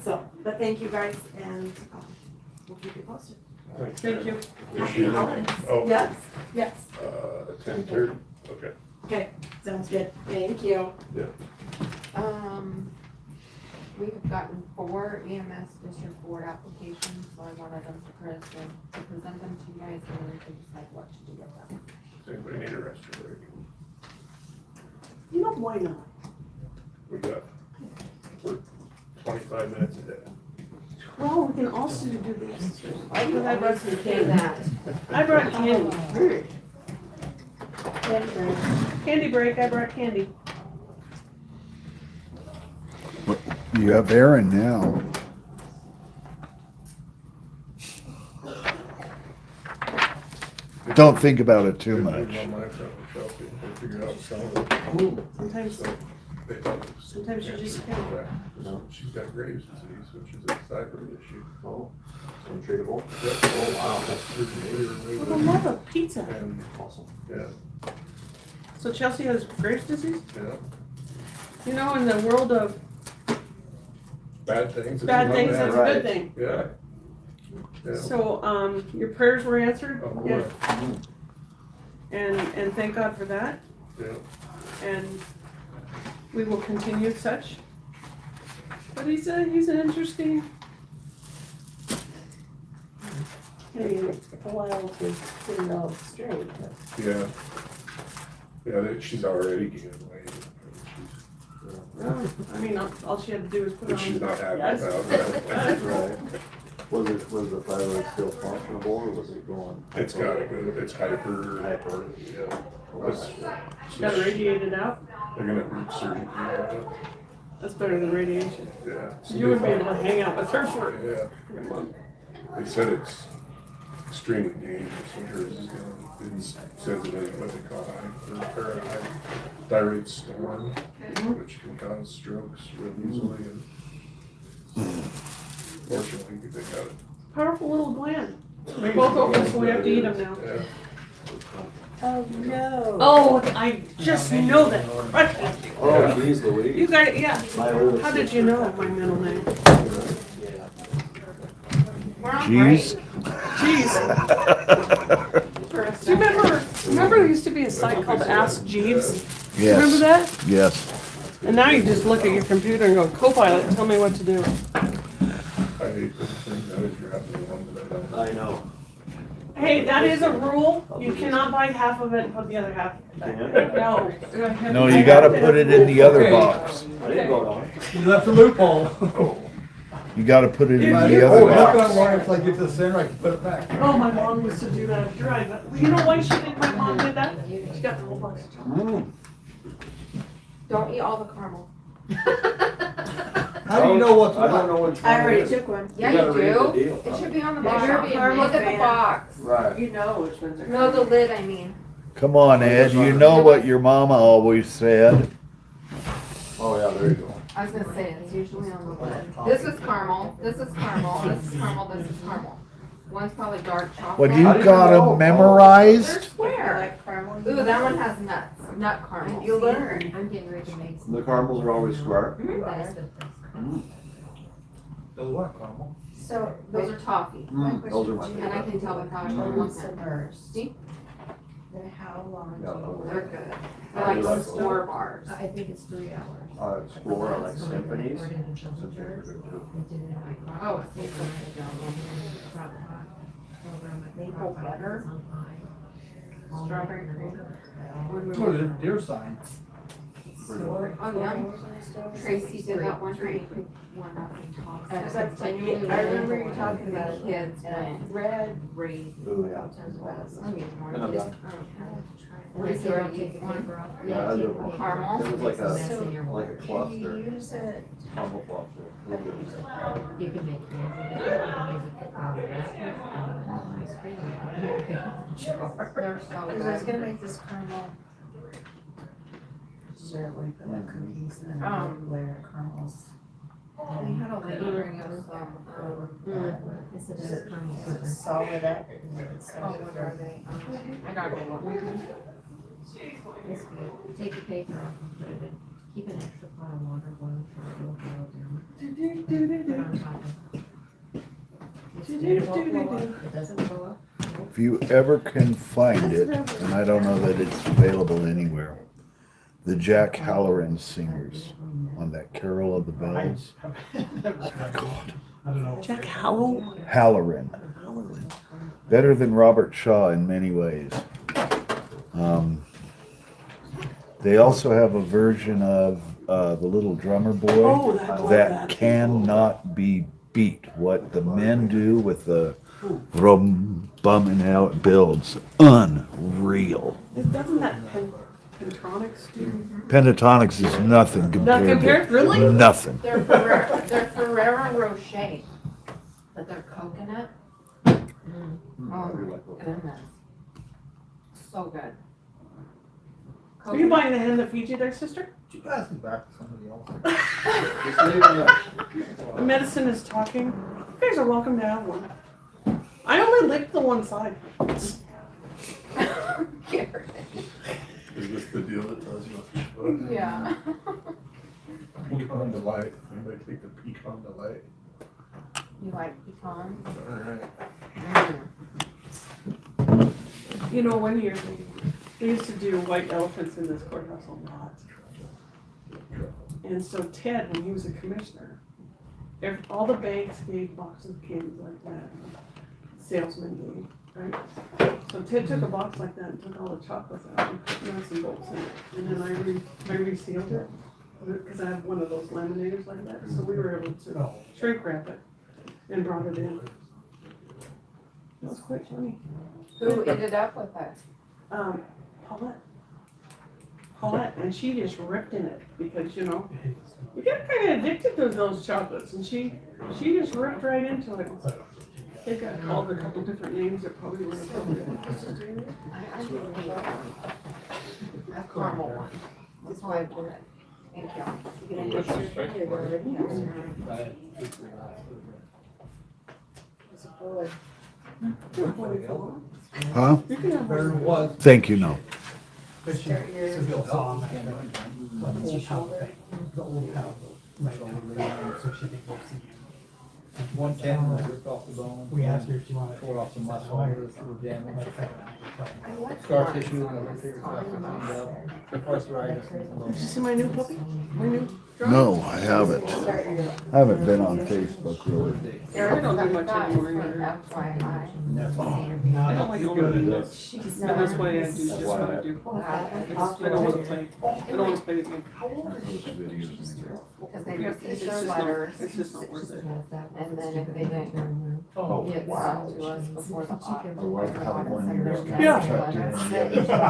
So, but thank you guys, and, we'll keep you posted. Thank you. Happy holidays. Oh. Yes, yes, 10:30, okay. okay, sounds good, thank you. We have gotten 4 EMS District Board applications, so I wanted them to present them to you guys and then we can decide what to do with them. Does anybody need a restroom break? You know, why not? We're 25 minutes ahead. Well, we can also do this. I Because I brought some candy. I brought candy. Candy break, I brought candy. You have Aaron now. Don't think about it too much. Figure out some of it. Sometimes you just can't. She's got Graves' disease, which is a thyroid issue. Oh, untreatable? Yep. Oh, wow. For the love of pizza. And, Awesome. yeah, So Chelsea has Graves' disease? yeah, You know, in the world of bad things. bad things, It's that's not a good bad. thing. Yeah, Yeah. So, your prayers were answered? Oh, Yeah. boy. And thank God for that. Yeah. And we will continue such. But he's an interesting. I mean, a while to get it all straight, but Yeah. Yeah, she's already given away. I mean, all she had to do was put it But she's on. not happy Yes. about that. Right. Was the thyroid still functionable or was it going? It's gotta go, it's hyper. Hyper. Yeah. She got radiated out. They're gonna root surgery on it. That's better than radiation. Yeah. You would be able to hang out with her for Yeah. a month. They said it's extremely dangerous when hers is going. It says it is what they call thyroid storm, which can cause strokes real easily. And fortunately, they got it. Powerful little gland. They're both open, so we have to eat them now. Yeah. oh no. Oh, I just know that. Right. Oh, geez, Louise. You guys, yeah. My oldest How did you sister. know my middle name? Yeah. We're on Jeez. Jeez. Do you remember there used to be a site called Ask Jeeves? Yes. Remember that? Yes. And now you just look at your computer and go, Copilot, tell me what to do. I hate those things. I was grabbing the one that I don't. I know. Hey, that is a rule. You cannot buy half of it and put the other half. Can't? No. No, you gotta put it in the other box. I didn't go down. You left a loophole. You gotta put it in Yeah, the Oh, other look box. on one, if I get to the center, I can put it back. Oh, my mom used to do that. You're right. But you know why my mom did that? She got the whole box. Don't eat all the caramel. How do you know what's I don't what? know which one. I already it is. took one. Yeah, gotta you read the do. deal. It should be on the Yeah, box. you're a caramel Look at the fan. box. Right. You know which ones are. No, the lid, I mean. Come on, Ed, you know what your mama always said. Oh, yeah, there you go. I was gonna say, it's usually on the lid. This is caramel, this is caramel, this is caramel, this is caramel. One's probably dark chocolate. What, you How do you got know? them They're memorized? square. Ooh, that one has nuts, nut caramel. You learn. I'm getting ready to make The caramels are always square. Those what, caramel? So, Those are toffee. Those are my And I favorite. can tell the product my on one hand. submersed. See? Then how long Yeah, do They're you? good. I They're do like like s'more bars. I think it's 3 hours. Explore, I like symphonies. Oh, Maple butter. strawberry cream. Oh, the deer sign. Sword. Oh, yeah. flowers and stuff. Tracy did that one time. One up in top. Because I remember you talking about it. Kids And I went read. Ooh, yeah. I mean, more And I'm just- done. And I said, I'll take one. Yeah, I do. Caramel. It was like a, So, like a Can cluster, you use it? caramel cluster. Real good. You can make candy, you can use it for ice cream. They're so Because I was good. gonna make this caramel. Syrup, we put like cookies and then layer caramels. We had a lady bring us This is Is it caramel. solid up? and then it's oh, what are they? I gotta go look. It's good. Take the paper off and put it in. Keep an extra pot of water boiling for it will boil down. Put on top of it. It won't blow up. It doesn't blow up. If you ever can find it, and I don't know that it's available anywhere, the Jack Halloran Singers on that Carol of the Bells. I don't know. Jack Hallow. Halloran. Better than Robert Shaw in many ways. They also have a version of The Little Drummer Boy Oh, I love that that. cannot be beat. What the men do with the rum bum and how it builds, unreal. Doesn't that Pentronics do? Pentatonics is nothing compared. Not compared, to, really? Nothing. They're Ferrero Rocher, but they're coconut. I Oh do my like those. goodness. So good. Are you buying the hen that feeds you there, sister? Keep passing back to somebody else. Just leave it there. The medicine is talking. You guys are welcome to have one. I only licked the one side. Is this the deal that tells you what to Yeah. put? Pecan delight. Anybody take the pecan delight? You like pecans? You know, one year they used to do white elephants in this courthouse a lot. And so Ted, when he was a commissioner, all the banks gave boxes of candy like that. Salesmen gave, right? So Ted took a box like that and took all the chocolates out and put nuts and bolts in it. And then I resealed it, because I have one of those laminators like that. So we were able to shrink wrap it and brought it in. It was quite funny. Who ended up with it? Paulette, and she just ripped in it because, you know, you get kind of addicted to those chocolates, and she just ripped right into it. They got called a couple different names that probably were appropriate. I didn't eat a caramel one. That's why I did it. Thank you. You get any extra? You're already It's a boy. Huh? You can have There one. was. Thank you, no. But she Start your- still saw him at the old house, the old house, right over there, so she didn't go see him. One tendon was ripped off the bone. We asked her if she wanted. Tore off the muscle, were damaged. I like Scar orange tissue and ones. other things got cleaned up. Arthritis. Did you see my new puppy? My new dog? No, I haven't. Start your- I haven't been on Facebook really. I don't do much anymore either. FYI. I don't like going to this. She's And that's why I do just what I do. I don't want to play. I don't want to play the game. Because they Yeah, it's received just their not- letters, It's just not worth it. and then if they didn't Oh, get some to us before the audit. Yeah.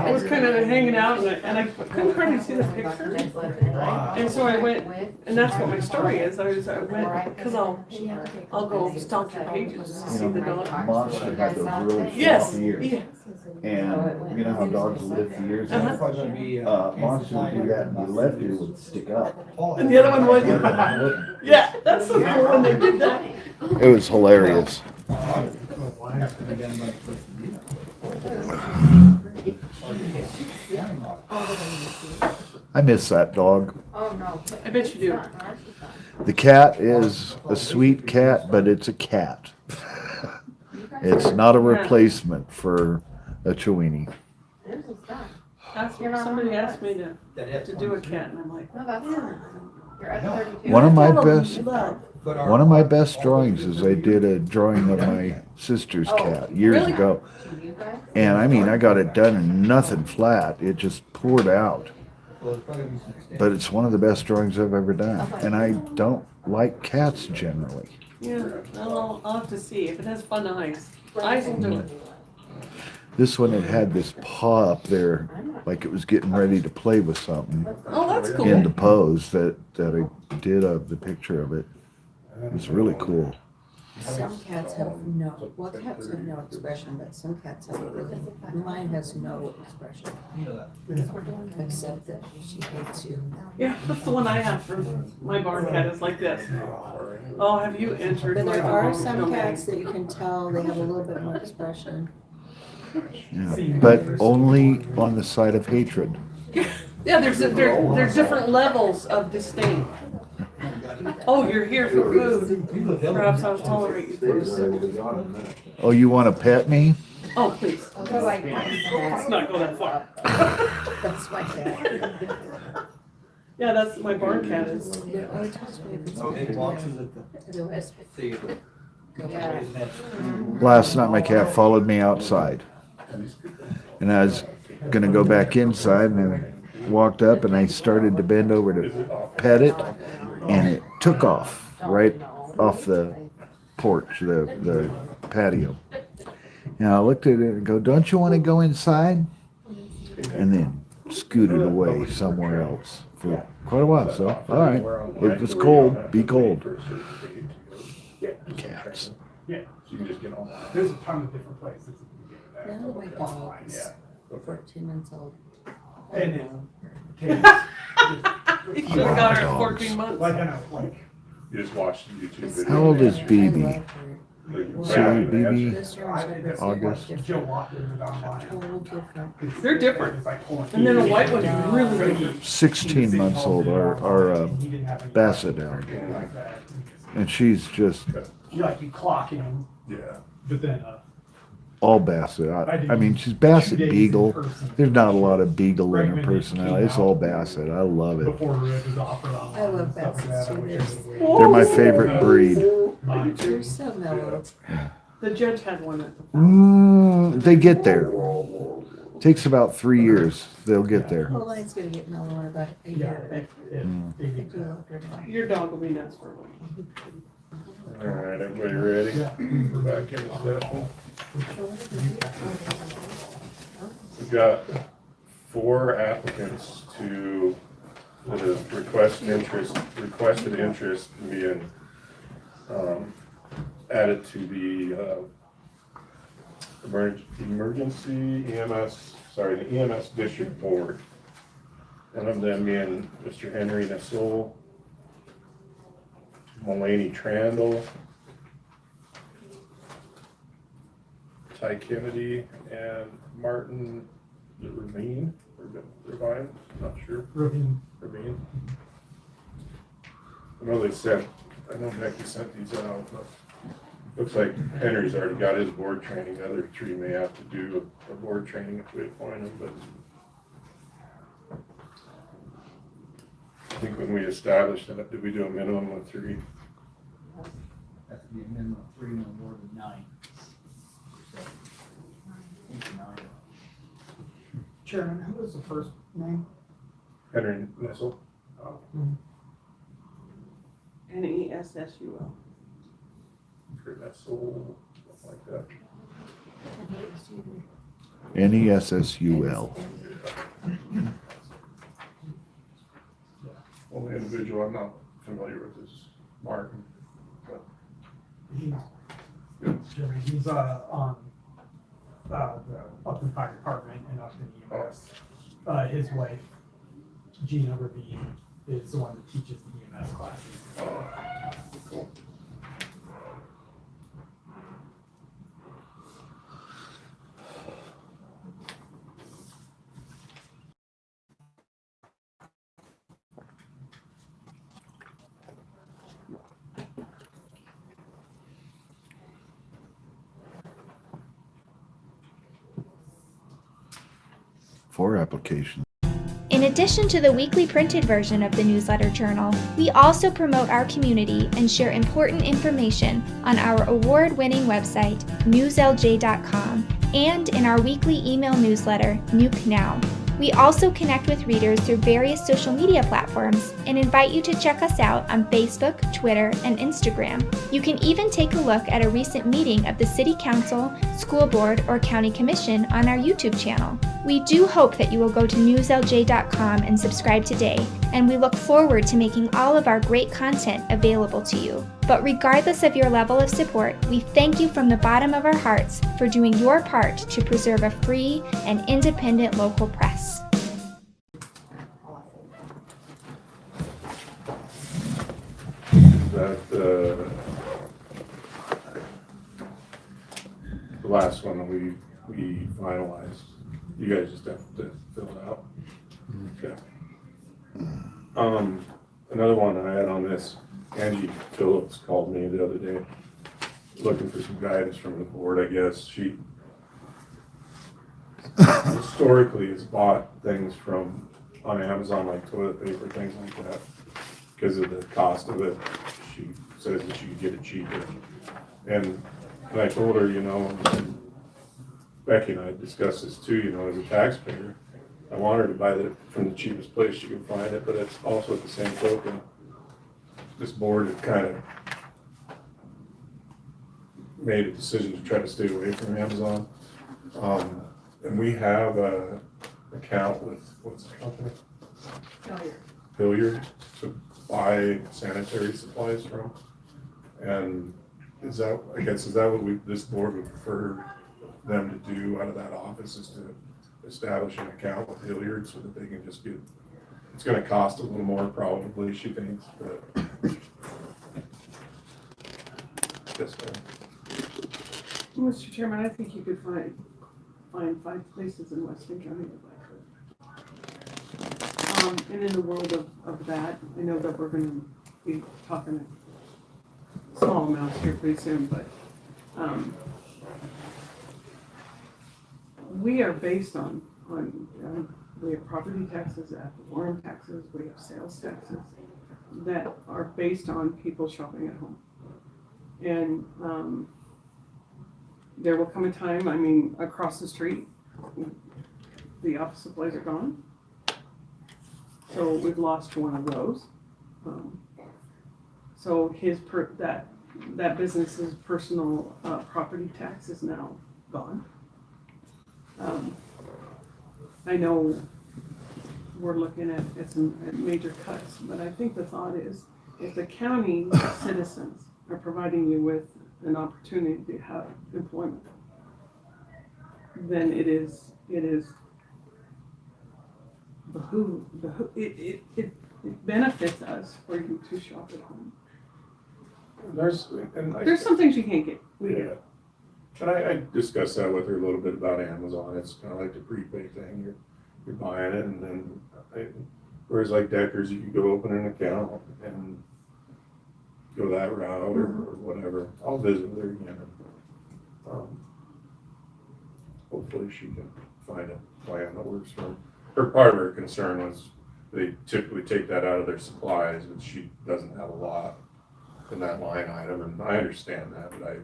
I was kind of hanging out and I couldn't hardly see the picture. And so I went, and that's what my story is. I went, because I'll go stalk your pages to see the dog. Monster had those really Yes, soft ears. yeah. And you know how dogs live for years? Uh-huh. Monster would do that and the left ear would stick up. And the other one wouldn't. Yeah, that's the cool when they did that. It was hilarious. I miss that dog. Oh, no. I bet you do. The cat is a sweet cat, but it's a cat. It's not a replacement for a Chiweenie. Somebody asked me to do a cat, and I'm like, No, that's fine. You're at 32. One of my "Tell 'em best, you love." one of my best drawings is I did a drawing of my sister's cat years really? ago. To you guys? And I mean, I got it done and nothing flat. It just poured out. But it's one of the best drawings I've ever done. And I don't like cats generally. Yeah, I'll have to see if it has fun eyes. Eyes will do it. This one, it had this paw up there, like it was getting ready to play with something Oh, that's cool. in the pose that I did of the picture of it. It was really cool. Some cats have no, well, cats have no expression, but some cats have really, mine has no expression. Except that she hates you. Yeah, that's the one I have for my barn cat is like this. Oh, have you entered? But my there are domain? some cats that you can tell they have a little bit more expression. Yeah. But only on the side of hatred. Yeah, there's different levels of disdain. Oh, you're here for food. Perhaps I'll tolerate you for food. Oh, you want to pet me? Oh, please. They're like, Let's not go that far. That's my cat. Yeah, that's my barn cat is. It only tells me if it's. The West. yeah. Last night my cat followed me outside. And I was gonna go back inside and I walked up and I started to bend over to pet it and it took off right off the porch, the patio. And I looked at it and go, "Don't you want to go inside?" And then scooted away somewhere else for quite a while. So, all right, if it's cold, be cold. Cats. There's a ton of different places. Now my dog is 14 months old. And it. You should have got her at 14 months. Like, I know, like. You just watched the YouTube video. How old is I BB? love her. See, BB, This year was her birthday, August. Joe walked in with online. total different. They're different. It's like pulling. And then a white one's really different. 16 months old, our Basset down. And she's just you clock in, Yeah. but then, All Basset. I mean, she's Basset Beagle. There's not a lot of Beagle in her personality. It's all Basset. I love it. before it was offered online. I love and stuff like Bassets that, I too. wish I would've waited. They're my favorite breed. Mine too. You're so mellow. The judge had one at the They get there. Takes about 3 years. They'll get there. Whole line's gonna get mellow in about a Yeah, year. they I need feel to. like they're not. Your dog will be nuts for one. All right, everybody ready? Yeah. We're back in session. We've got 4 applicants to, that have requested interest in being added to the emergency EMS, the EMS district board. One of them being Mr. Henry Nassau, Mulaney Trandle, Ty Kennedy, and Martin Ravine, not sure. Ravine. Ravine. I know Becky sent these out, but looks like Henry's already got his board training. The other 3 may have to do a board training if we appoint them, but I think when we established that, did we do a minimum of 3? Has to be a minimum of 3, no more than 9. So, 8 to 9. Chairman, who was the first name? Henry Nessel? Nessul. For Nessel, something like that. Nessul. Only individual I'm not familiar with is Martin. He's on the Upton Fire Department and Upton EMS. His wife, Gina Ravine, is the one that teaches the EMS classes. Cool. For application. In addition to the weekly printed version of the newsletter journal, we also promote our community and share important information on our award-winning website, newslj.com, and in our weekly email newsletter, Nuke Now. We also connect with readers through various social media platforms and invite you to check us out on Facebook, Twitter, and Instagram. You can even take a look at a recent meeting of the City Council, School Board, or County Commission on our YouTube channel. We do hope that you will go to newslj.com and subscribe today, and we look forward to making all of our great content available to you. But regardless of your level of support, we thank you from the bottom of our hearts for doing your part to preserve a free and independent local press. Is that the last one that we finalized? You guys just have to fill it out. Okay. Another one I had on this, Angie Phillips called me the other day, looking for some guidance from the board, I guess. She historically has bought things on Amazon, like toilet paper, things like that, because of the cost of it. She says that she could get it cheaper. And I told her, and Becky and I discussed this too, as a taxpayer, I want her to buy it from the cheapest place she can find it, but it's also at the same token, this board had kind of made a decision to try to stay away from Amazon. And we have an account with, what's the company? Hilliard, to buy sanitary supplies from. And is that what this board would prefer them to do out of that office, is to establish an account with Hilliard so that they can just get, it's gonna cost a little more probably, she thinks, but this way. Mr. Chairman, I think you could find 5 places in Weston County if I could. And in the world of that, I know that we're gonna be talking small amounts here pretty soon, but, we are based on, we have property taxes, ad valorem taxes, we have sales taxes that are based on people shopping at home. And, there will come a time, I mean, across the street, the office supplies are gone. So we've lost one of those. So that business's personal property tax is now gone. I know we're looking at some major cuts, but I think the thought is if the county citizens are providing you with an opportunity to have employment, then it benefits us for you to shop at home. There's some things you can't get. Yeah. And I discussed that with her a little bit about Amazon. It's kind of like the prepaid thing. You're buying it, and then whereas like Deckers, you can go open an account and go that route or whatever. I'll visit with her again. Hopefully she can find a plan that works for her. Part of her concern was they typically take that out of their supplies, but she doesn't have a lot in that line item, and I understand that, but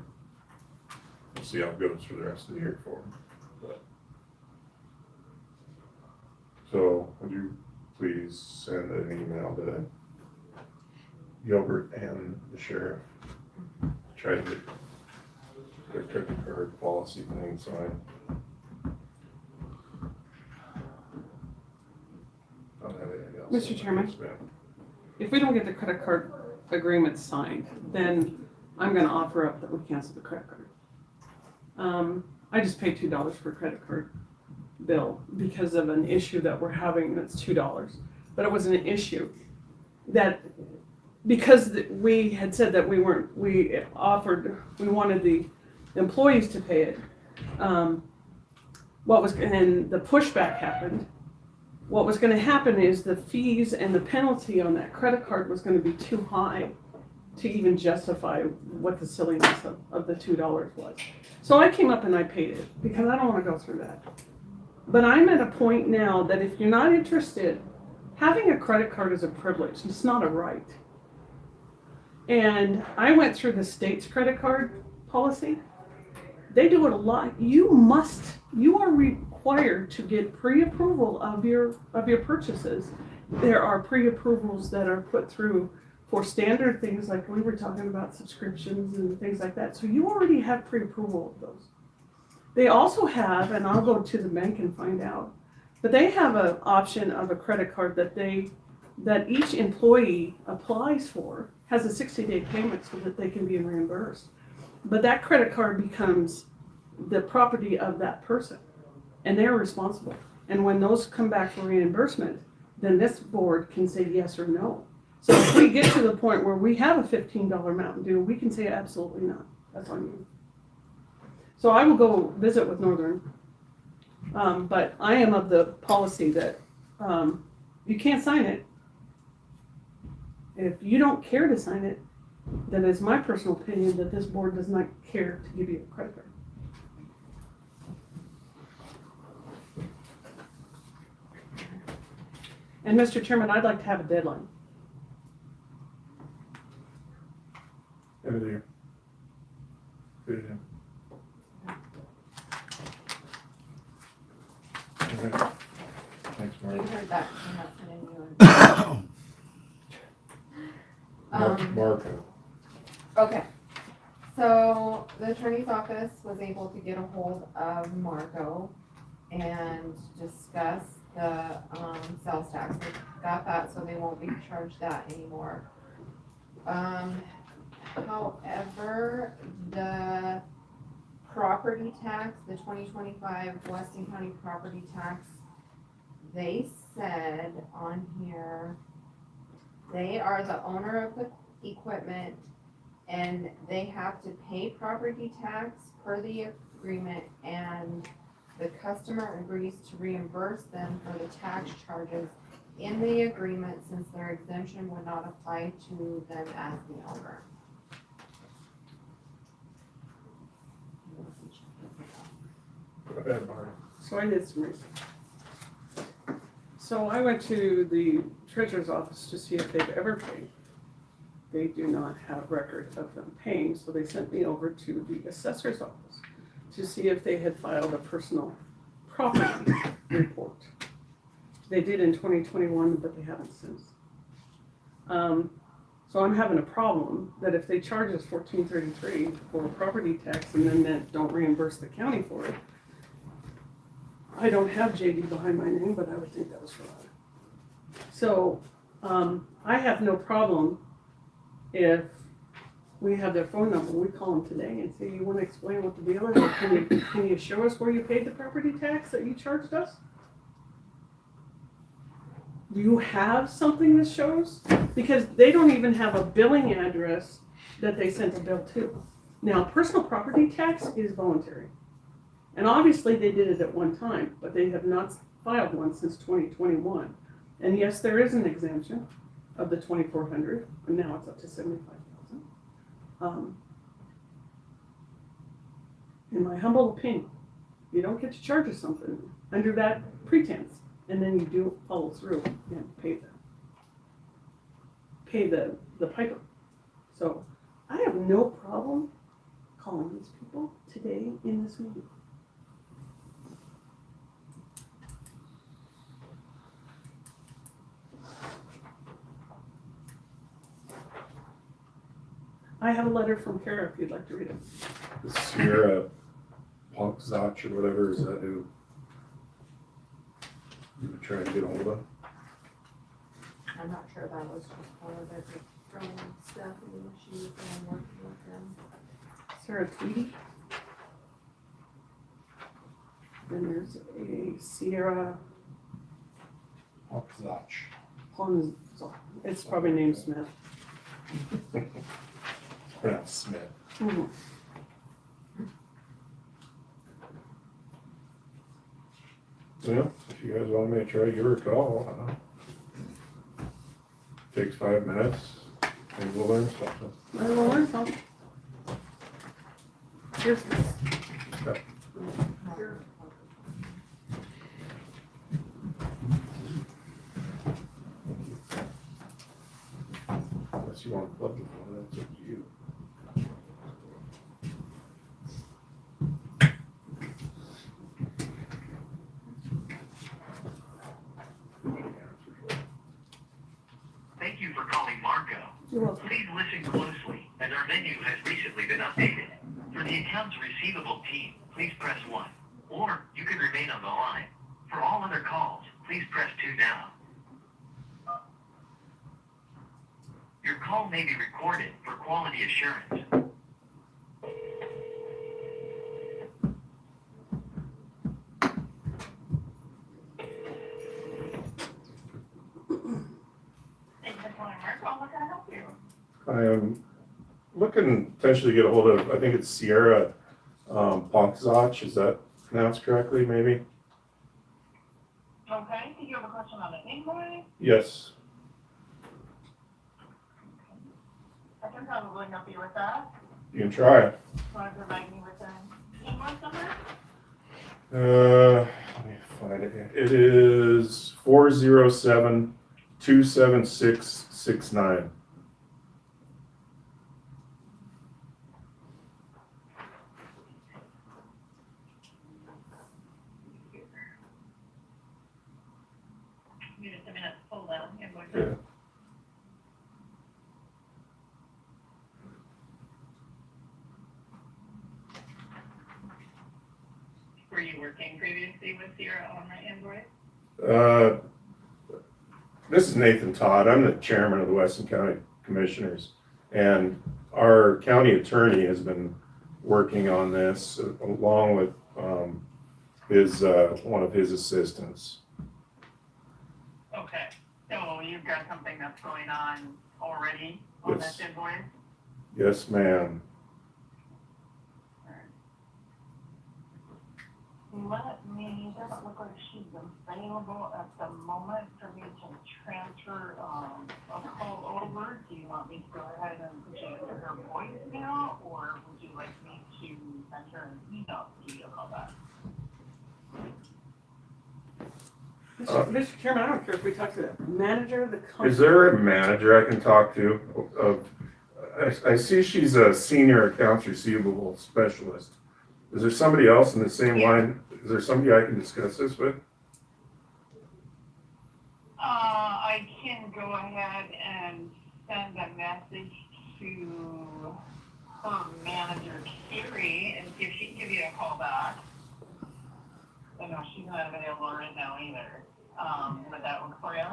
we'll see how it goes for the rest of the year for them. But, so would you please send an email to Gilbert and the sheriff, try to get their credit card policy thing signed. I don't have anything else. Mr. Chairman, if we don't get the credit card agreement signed, then I'm gonna offer up that we cancel the credit card. I just paid $2 for a credit card bill because of an issue that we're having, that's $2. But it was an issue that, because we had said that we wanted the employees to pay it. And the pushback happened. What was gonna happen is the fees and the penalty on that credit card was gonna be too high to even justify what the silliness of the $2 was. So I came up and I paid it because I don't wanna go through that. But I'm at a point now that if you're not interested, having a credit card is a privilege, it's not a right. And I went through the state's credit card policy. They do it a lot. You are required to get pre-approval of your purchases. There are pre-approvals that are put through for standard things like we were talking about, subscriptions and things like that. So you already have pre-approval of those. They also have, and I'll go to the bank and find out, but they have an option of a credit card that each employee applies for, has a 60-day payment so that they can be reimbursed. But that credit card becomes the property of that person, and they're responsible. And when those come back for reimbursement, then this board can say yes or no. So if we get to the point where we have a $15 Mountain Dew, we can say absolutely not. That's on you. So I will go visit with Northern, but I am of the policy that you can't sign it. If you don't care to sign it, then it's my personal opinion that this board does not care to give you a credit card. And Mr. Chairman, I'd like to have a deadline. End of the year. Good idea. Okay. Thanks, You Mark. heard that, I'm not sending you Marco. Okay, so the attorney's office was able to get a hold of Marco and discuss the, sales tax. They got that, so they won't be charged that anymore. However, the property tax, the 2025 Weston County property tax, they said on here, they are the owner of the equipment and they have to pay property tax per the agreement, and the customer agrees to reimburse them for the tax charges in the agreement since their exemption would not apply to them as the owner. ahead, Marty. So I did some research. So I went to the treasurer's office to see if they've ever paid. They do not have record of them paying, so they sent me over to the assessor's office to see if they had filed a personal property report. They did in 2021, but they haven't since. So I'm having a problem that if they charge us $14.33 for property tax and then don't reimburse the county for it, I don't have JD behind my name, but I would think that was fraud. So I have no problem if we have their phone number, we call them today and say, you want to explain what the deal is? Or can you show us where you paid the property tax that you charged us? Do you have something that shows? Because they don't even have a billing address that they sent a bill to. Now, personal property tax is voluntary. And obviously they did it at one time, but they have not filed one since 2021. And yes, there is an exemption of the 2,400, and now it's up to 75,000. In my humble opinion, you don't get to charge us something under that pretense, and then you do follow through and pay the piper. So I have no problem calling these people today in this meeting. I have a letter from Kara if you'd like to read it. The Sierra Punkzach or whatever, is that who you were trying to get hold of? I'm not sure that was just part of their throwing stuff in the shoes and working with them. Sarah Tweedy. Then there's a Sierra Punkzach. Ponzak. It's probably named Smith. Pronounced Smith. Mhm. Yeah, if you guys want me to try to give her a call, takes 5 minutes, maybe we'll learn something. I will learn something. Here's this. Okay. Unless you want to plug it, that's up to you. Thank you for calling Marco. You're welcome. Please listen closely, as our menu has recently been updated. For the accounts receivable team, please press 1, or you can remain on the line. For all other calls, please press 2 now. Your call may be recorded for quality assurance. Thank you for calling Marco. How can I help you? I am looking potentially to get a hold of, I think it's Sierra Punkzach, is that pronounced correctly, maybe? Okay, do you have a question on the invoice? Yes. I can probably help you with that. You can try it. Want to provide me with an invoice number? Let me find it here. It is 407-27669. Give me just a minute to pull that invoice Yeah. up. Were you working previously with Sierra on that invoice? This is Nathan Todd. I'm the chairman of the Weston County Commissioners. And our county attorney has been working on this along with one of his assistants. Okay, so you've got something that's going on already on Yes. this invoice? Yes, ma'am. Let me just look like she's available at the moment for me to transfer a call over. Do you want me to go ahead and push it into her voicemail, or would you like me to send her an email to give you a call back? Mr. Chairman, I don't care if we talk to the manager of the company. Is there a manager I can talk to of, I see she's a senior accounts receivable specialist. Is there somebody else in the same line? Is there somebody I can discuss this with? I can go ahead and send a message to her manager, Carrie, and see if she can give you a call back. I know she's not available right now either. Would that work for you?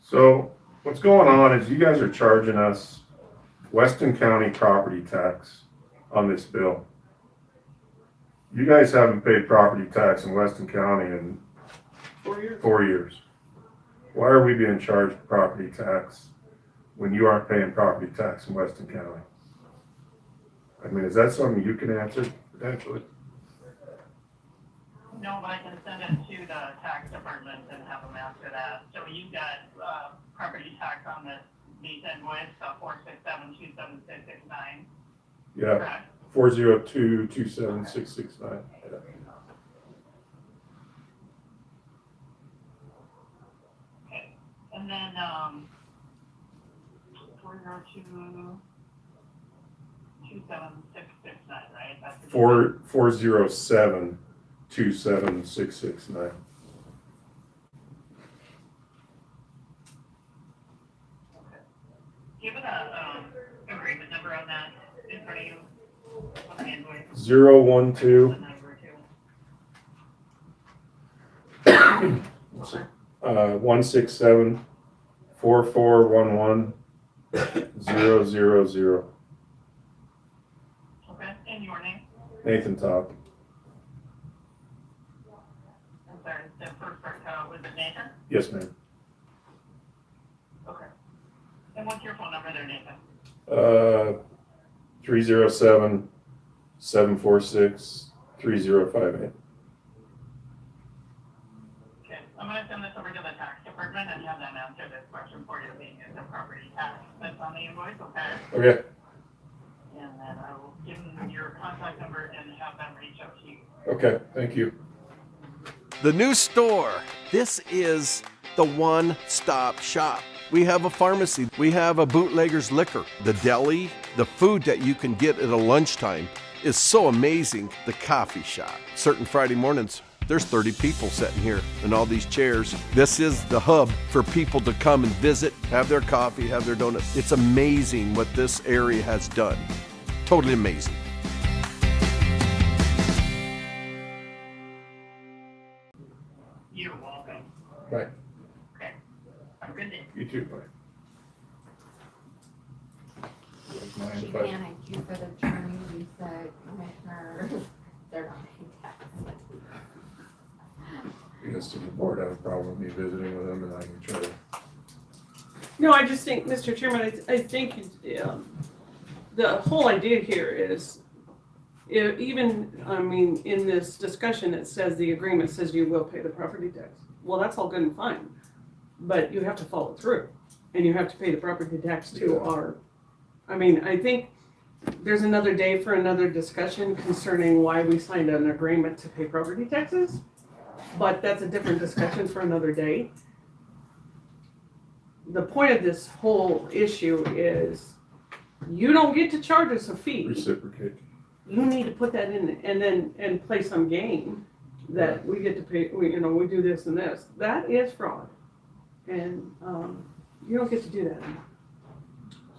So what's going on is you guys are charging us Weston County property tax on this bill. You guys haven't paid property tax in Weston County in 4 years. 4 years. Why are we being charged property tax when you aren't paying property tax in Weston County? I mean, is that something you can answer potentially? No, but I can send it to the tax department and have them answer that. So you got, property tax on these invoice, 467276669. Yeah, Correct? 402-27669. Okay. And then, 402-27669, right? That's the- 407-27669. Do you have an agreement number on that in front of you? On the invoice? 012 The number two. 167-4411-000. Okay, and your name? Nathan Top. I'm sorry, the first part, was it Nathan? Yes, ma'am. Okay. And what's your phone number there, Nathan? 307-746-3058. Okay, I'm gonna send this over to the tax department and have them answer this question for you, being as the property tax that's on the invoice, okay? Okay, And then I will give them your contact number and have them reach out to you. okay, thank you. The new store. This is the one-stop shop. We have a pharmacy. We have a bootlegger's liquor. The deli, the food that you can get at a lunchtime is so amazing. The coffee shop. Certain Friday mornings, there's 30 people sitting here in all these chairs. This is the hub for people to come and visit, have their coffee, have their donuts. It's amazing what this area has done. Totally amazing. You're welcome. Bye. Okay. Have a good day. You too, bye. She panicked, you said attorney, you said commissioner, they're not paying tax. Because the board have a problem with me visiting with them and I can try to. No, I just think, Mr. Chairman, I think the whole idea here is, even, I mean, in this discussion, it says the agreement says you will pay the property tax. Well, that's all good and fine, but you have to follow through, and you have to pay the property tax to our, I mean, I think there's another day for another discussion concerning why we signed an agreement to pay property taxes, but that's a different discussion for another day. The point of this whole issue is you don't get to charge us a fee. Reciprocate. You need to put that in and play some game that we get to pay, we do this and this. That is fraud. And you don't get to do that anymore.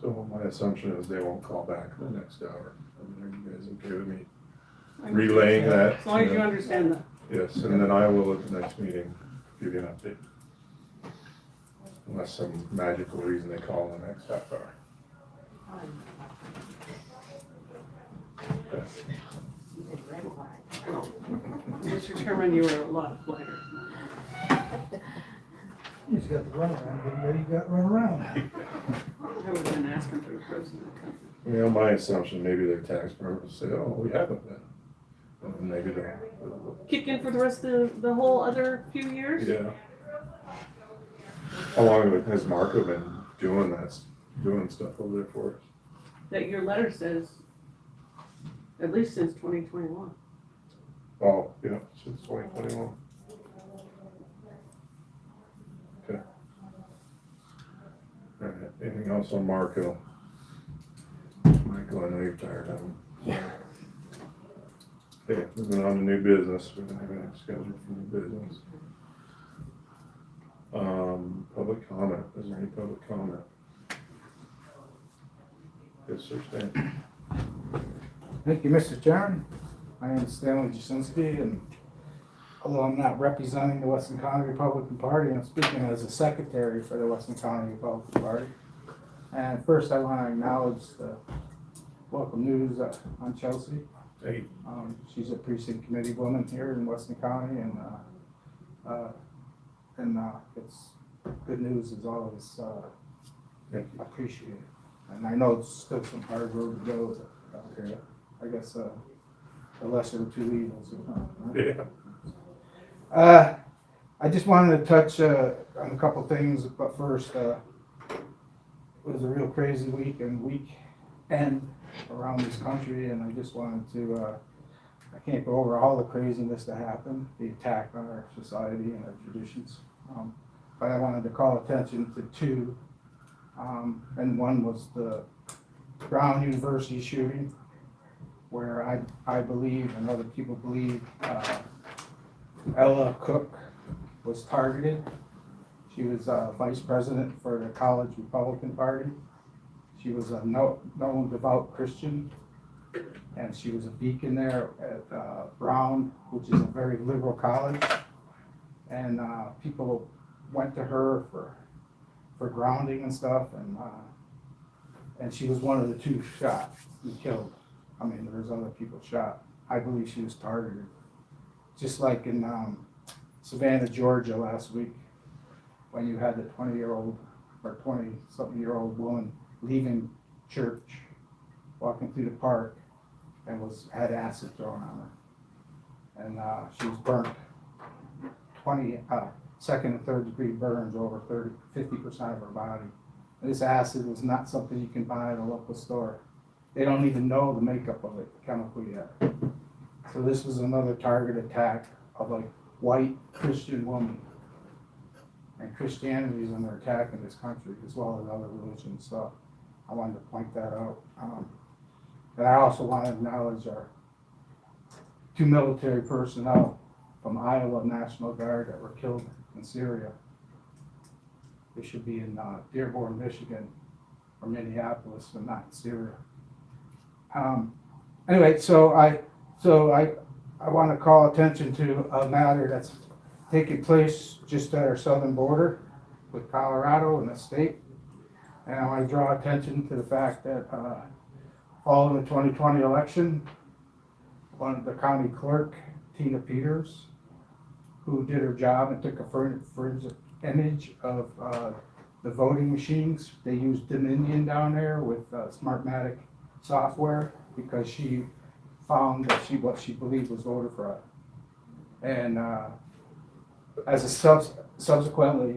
So my assumption is they won't call back in the next hour. I mean, are you guys okay with me relaying that? As long as you understand that. Yes, and then I will at the next meeting give you an update. Unless some magical reason they call in the next half hour. Okay. Mr. Chairman, you were a lot lighter. You just got the runaround, but yeah, you got run around. I would have been asking for the president of the company. You know, my assumption, maybe their tax department will say, oh, we haven't been. And maybe they'll. Kick in for the rest of the whole other few years? Yeah. How long has Marco been doing stuff over there for us? That your letter says, at least since 2021. Oh, yeah, since 2021. Anything else on Marco? Michael, I know you're tired of him. Okay, moving on to new business. We don't have any scheduled for new business. Public comment. Is there any public comment? Yes, sir, Stan. Thank you, Mr. Chairman. My name is Stanley Jasinski, and although I'm not representing the Weston County Republican Party, I'm speaking as a secretary for the Weston County Republican Party. And first, I want to acknowledge the welcome news on Chelsea. Hey. She's a precinct committee woman here in Weston County, and it's good news as always. Appreciate it. And I know it's still some hard road to go out here. I guess the lesser of two evils. Yeah. I just wanted to touch on a couple things, but first, it was a real crazy weekend around this country, and I just wanted to, I can't go over all the craziness that happened, the attack on our society and our traditions, but I wanted to call attention to two, and one was the Brown University shooting, where I believe, and other people believe, Ella Cook was targeted. She was vice president for the college Republican Party. She was a known devout Christian, and she was a deacon there at Brown, which is a very liberal college. And people went to her for grounding and stuff, and she was one of the two shot and killed. I mean, there was other people shot. I believe she was targeted. Just like in Savannah, Georgia last week, when you had the 20-year-old or 20-something-year-old woman leaving church, walking through the park, and had acid thrown on her. And she was burnt. 20 second and third degree burns over 50% of her body. And this acid was not something you can buy at a local store. They don't even know the makeup of it, chemical yet. So this was another target attack of a white Christian woman. And Christianity is under attack in this country, as well as other religions. So I wanted to point that out. And I also want to acknowledge our two military personnel from Iowa National Guard that were killed in Syria. They should be in Dearborn, Michigan, or Minneapolis, but not in Syria. Anyway, so I want to call attention to a matter that's taking place just at our southern border with Colorado and the state. And I want to draw attention to the fact that following the 2020 election, one of the county clerk, Tina Peters, who did her job and took a forensic image of the voting machines. They used Dominion down there with Smartmatic software because she found that what she believed was voter fraud. And as a subsequently,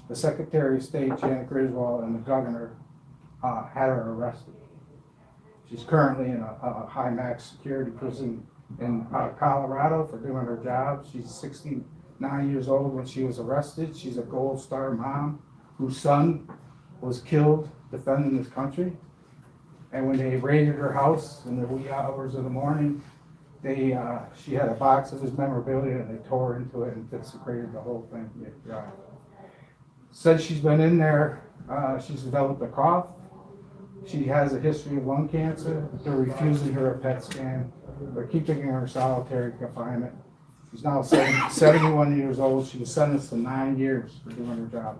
the Secretary of State, Janet Griswold, and the governor had her arrested. She's currently in a high max security prison in Colorado for doing her job. She's 69 years old when she was arrested. She's a Gold Star mom whose son was killed defending this country. And when they raided her house in the wee hours of the morning, she had a box of his memorabilia and they tore into it and desecrated the whole thing. Since she's been in there, she's developed a cough. She has a history of lung cancer. They're refusing her a PET scan. They're keeping her in solitary confinement. She's now 71 years old. She was sentenced to 9 years for doing her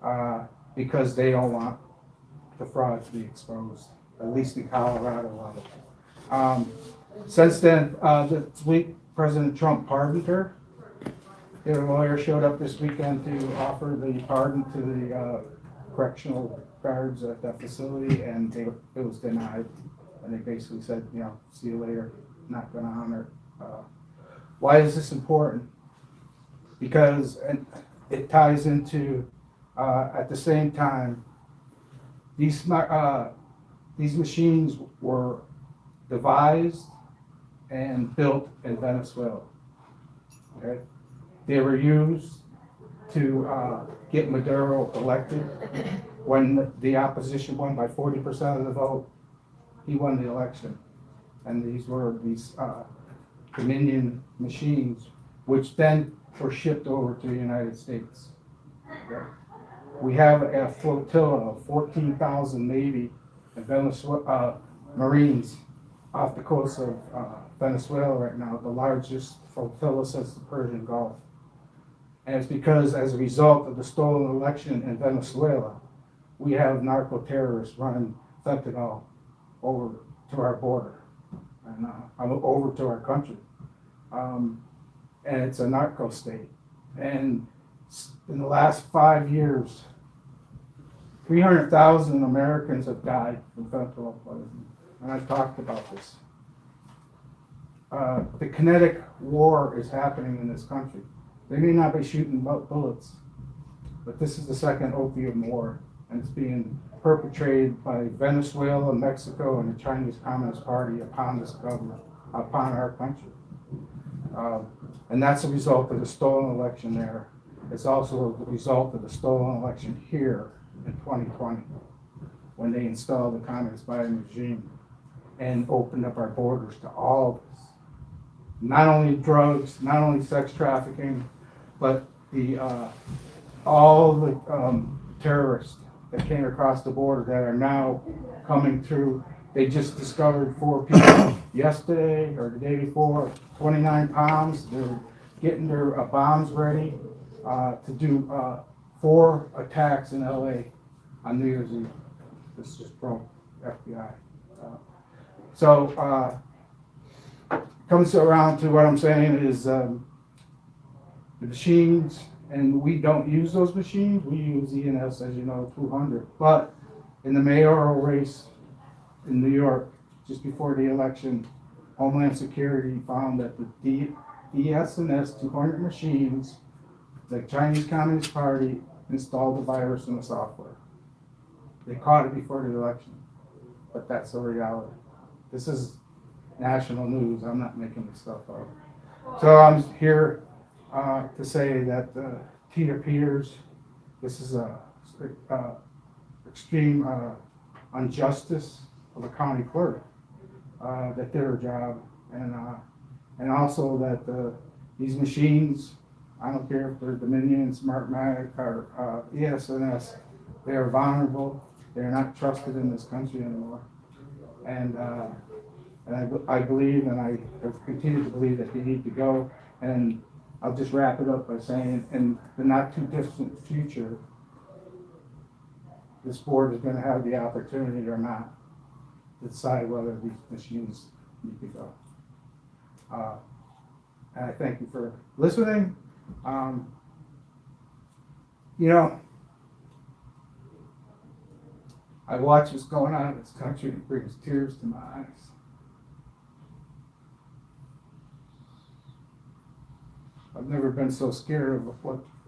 job because they don't want the fraud to be exposed, at least in Colorado level. Since then, this week, President Trump pardoned her. Their lawyer showed up this weekend to offer the pardon to the correctional guards at that facility, and it was denied. And they basically said, see you later, not going to honor it. Why is this important? Because it ties into, at the same time, these machines were devised and built in Venezuela. Okay, they were used to get Maduro elected when the opposition won by 40% of the vote, he won the election. And these were Dominion machines, which then were shipped over to the United States. Okay. We have a flotilla of 14,000 Navy and Venezuela Marines off the coast of Venezuela right now, the largest flotilla since the Persian Gulf. And it's because as a result of the stolen election in Venezuela, we have narco-terrorists running fentanyl over to our border and over to our country. And it's a narco state. And in the last 5 years, 300,000 Americans have died from fentanyl poisoning. And I've talked about this. The kinetic war is happening in this country. They may not be shooting bullets, but this is the second opium war, and it's being perpetrated by Venezuela, Mexico, and the Chinese Communist Party upon this government, upon our country. And that's a result of the stolen election there. It's also a result of the stolen election here in 2020, when they installed the Communist Biden regime and opened up our borders to all of this. Not only drugs, not only sex trafficking, but all the terrorists that came across the border that are now coming through. They just discovered 4 people yesterday or the day before, 29 pounds. They're getting their bombs ready to do 4 attacks in LA on New Year's Eve. This just broke FBI. Comes around to what I'm saying is the machines, and we don't use those machines. We use ENS, as you know, 200. But in the mayoral race in New York, just before the election, Homeland Security found that the ES&S 200 machines, the Chinese Communist Party installed the virus in the software. They caught it before the election, but that's the reality. This is national news. I'm not making this stuff up. So I'm here to say that Tina Peters, this is a extreme injustice of a county clerk that did her job, and also that these machines, I don't care if they're Dominion, Smartmatic, or ES&S, they are vulnerable. They're not trusted in this country anymore. And I believe, and I have continued to believe, that they need to go. And I'll just wrap it up by saying, in the not too distant future, this board is going to have the opportunity or not to decide whether these machines need to go. And I thank you for listening. I watch what's going on in this country, and it brings tears to my eyes. I've never been so scared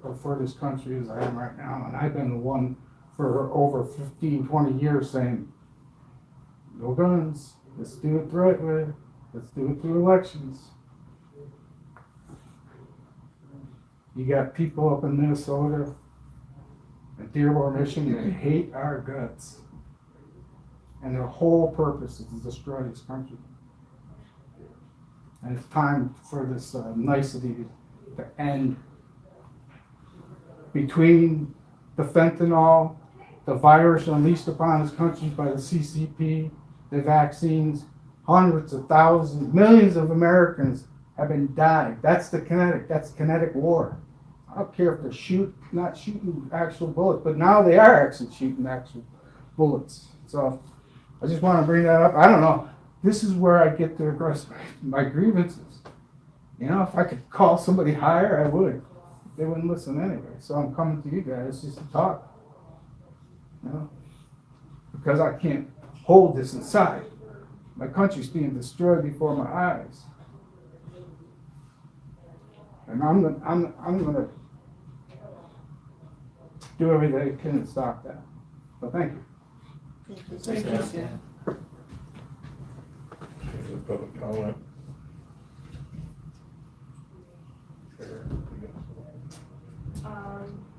of for this country as I am right now, and I've been the one for over 15, 20 years saying, no guns, let's do it the right way, let's do it through elections. You got people up in Minnesota and Dearborn, Michigan, that hate our guts. And their whole purpose is to destroy this country. And it's time for this nicety to end. Between the fentanyl, the virus unleashed upon this country by the CCP, the vaccines, hundreds of thousands, millions of Americans have been died. That's kinetic war. I don't care if they're not shooting actual bullets, but now they are actually shooting actual bullets. So I just want to bring that up. I don't know. This is where I get to address my grievances. If I could call somebody higher, I would. They wouldn't listen anyway. So I'm coming to you guys just to talk. Because I can't hold this inside. My country's being destroyed before my eyes. And I'm gonna do everything I can to stop that. So thank you. Thank you, Stan. Any public comment?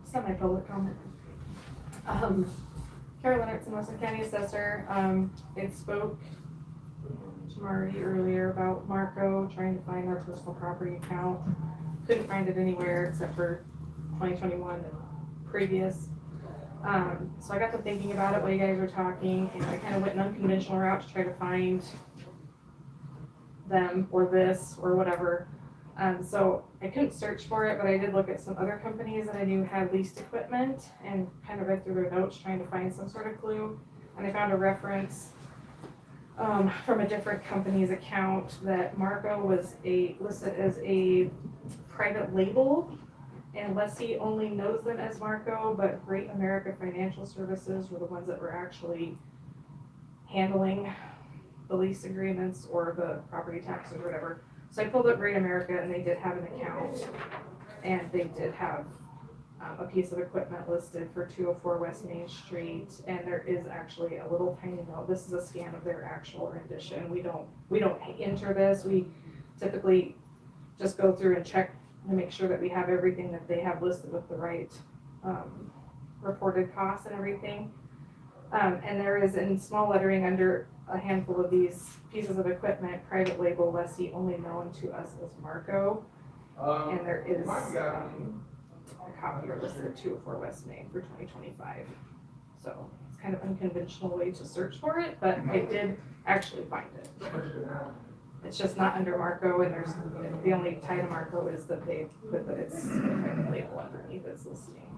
Semi-public comment. Carol Lennox, Weston County Assessor. It spoke to Marty earlier about Marco trying to find our personal property account. Couldn't find it anywhere except for 2021 and previous. So I got to thinking about it while you guys were talking, and I kind of went an unconventional route to try to find them or this or whatever. So I couldn't search for it, but I did look at some other companies that I knew had leased equipment and kind of read through their notes trying to find some sort of clue. And I found a reference from a different company's account that Marco was listed as a private label, and lessee only knows them as Marco, but Great America Financial Services were the ones that were actually handling the lease agreements or the property taxes or whatever. So I pulled up Great America, and they did have an account, and they did have a piece of equipment listed for 204 West Main Street, and there is actually a little tiny note. This is a scan of their actual rendition. We don't enter this. We typically just go through and check to make sure that we have everything that they have listed with the right reported costs and everything. And there is in small lettering under a handful of these pieces of equipment, private label lessee only known to us as Marco. And there is a copier listed at 204 West Main for 2025. So it's kind of unconventional way to search for it, but I did actually find it. It's just not under Marco, and there's the only tie to Marco is that they put that it's a private label underneath its listing.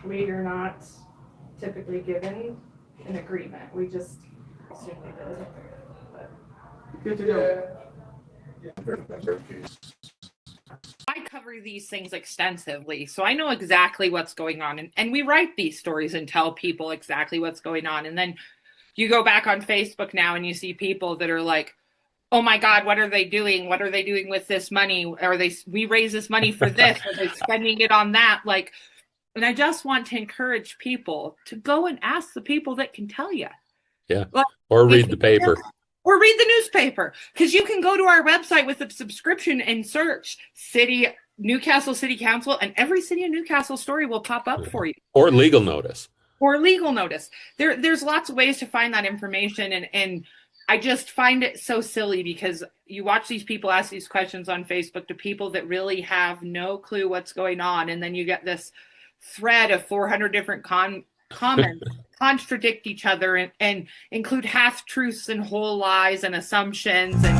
We are not typically given an agreement. We just assume they did. But Good to know. I cover these things extensively, so I know exactly what's going on. And we write these stories and tell people exactly what's going on. And then you go back on Facebook now and you see people that are like, oh my God, what are they doing? What are they doing with this money? We raise this money for this, are they spending it on that? Like, and I just want to encourage people to go and ask the people that can tell you. Yeah. Like, Or read the paper. Or read the newspaper, because you can go to our website with a subscription and search Newcastle City Council, and every city of Newcastle story will pop up for you. Or legal notice. Or legal notice. There's lots of ways to find that information, and I just find it so silly because you watch these people ask these questions on Facebook to people that really have no clue what's going on, and then you get this thread of 400 different comments contradict each other and include half-truths and whole lies and assumptions and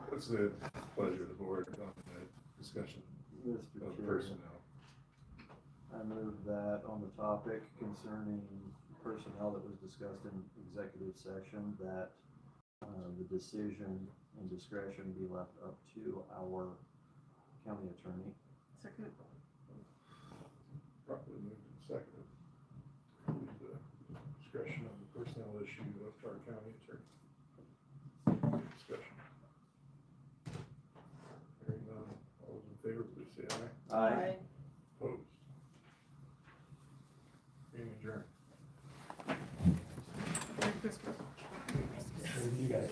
what's the pleasure of the board on that discussion of personnel? I move that on the topic concerning personnel that was discussed in executive session, that the decision and discretion be left up to our county attorney. Second. Properly moved and seconded. Leave the discretion on the personnel issue up to our county attorney. Discussion. Hearing none, all those in favor, please say aye. Aye. Opposed? Meeting adjourned. Merry Christmas. You guys.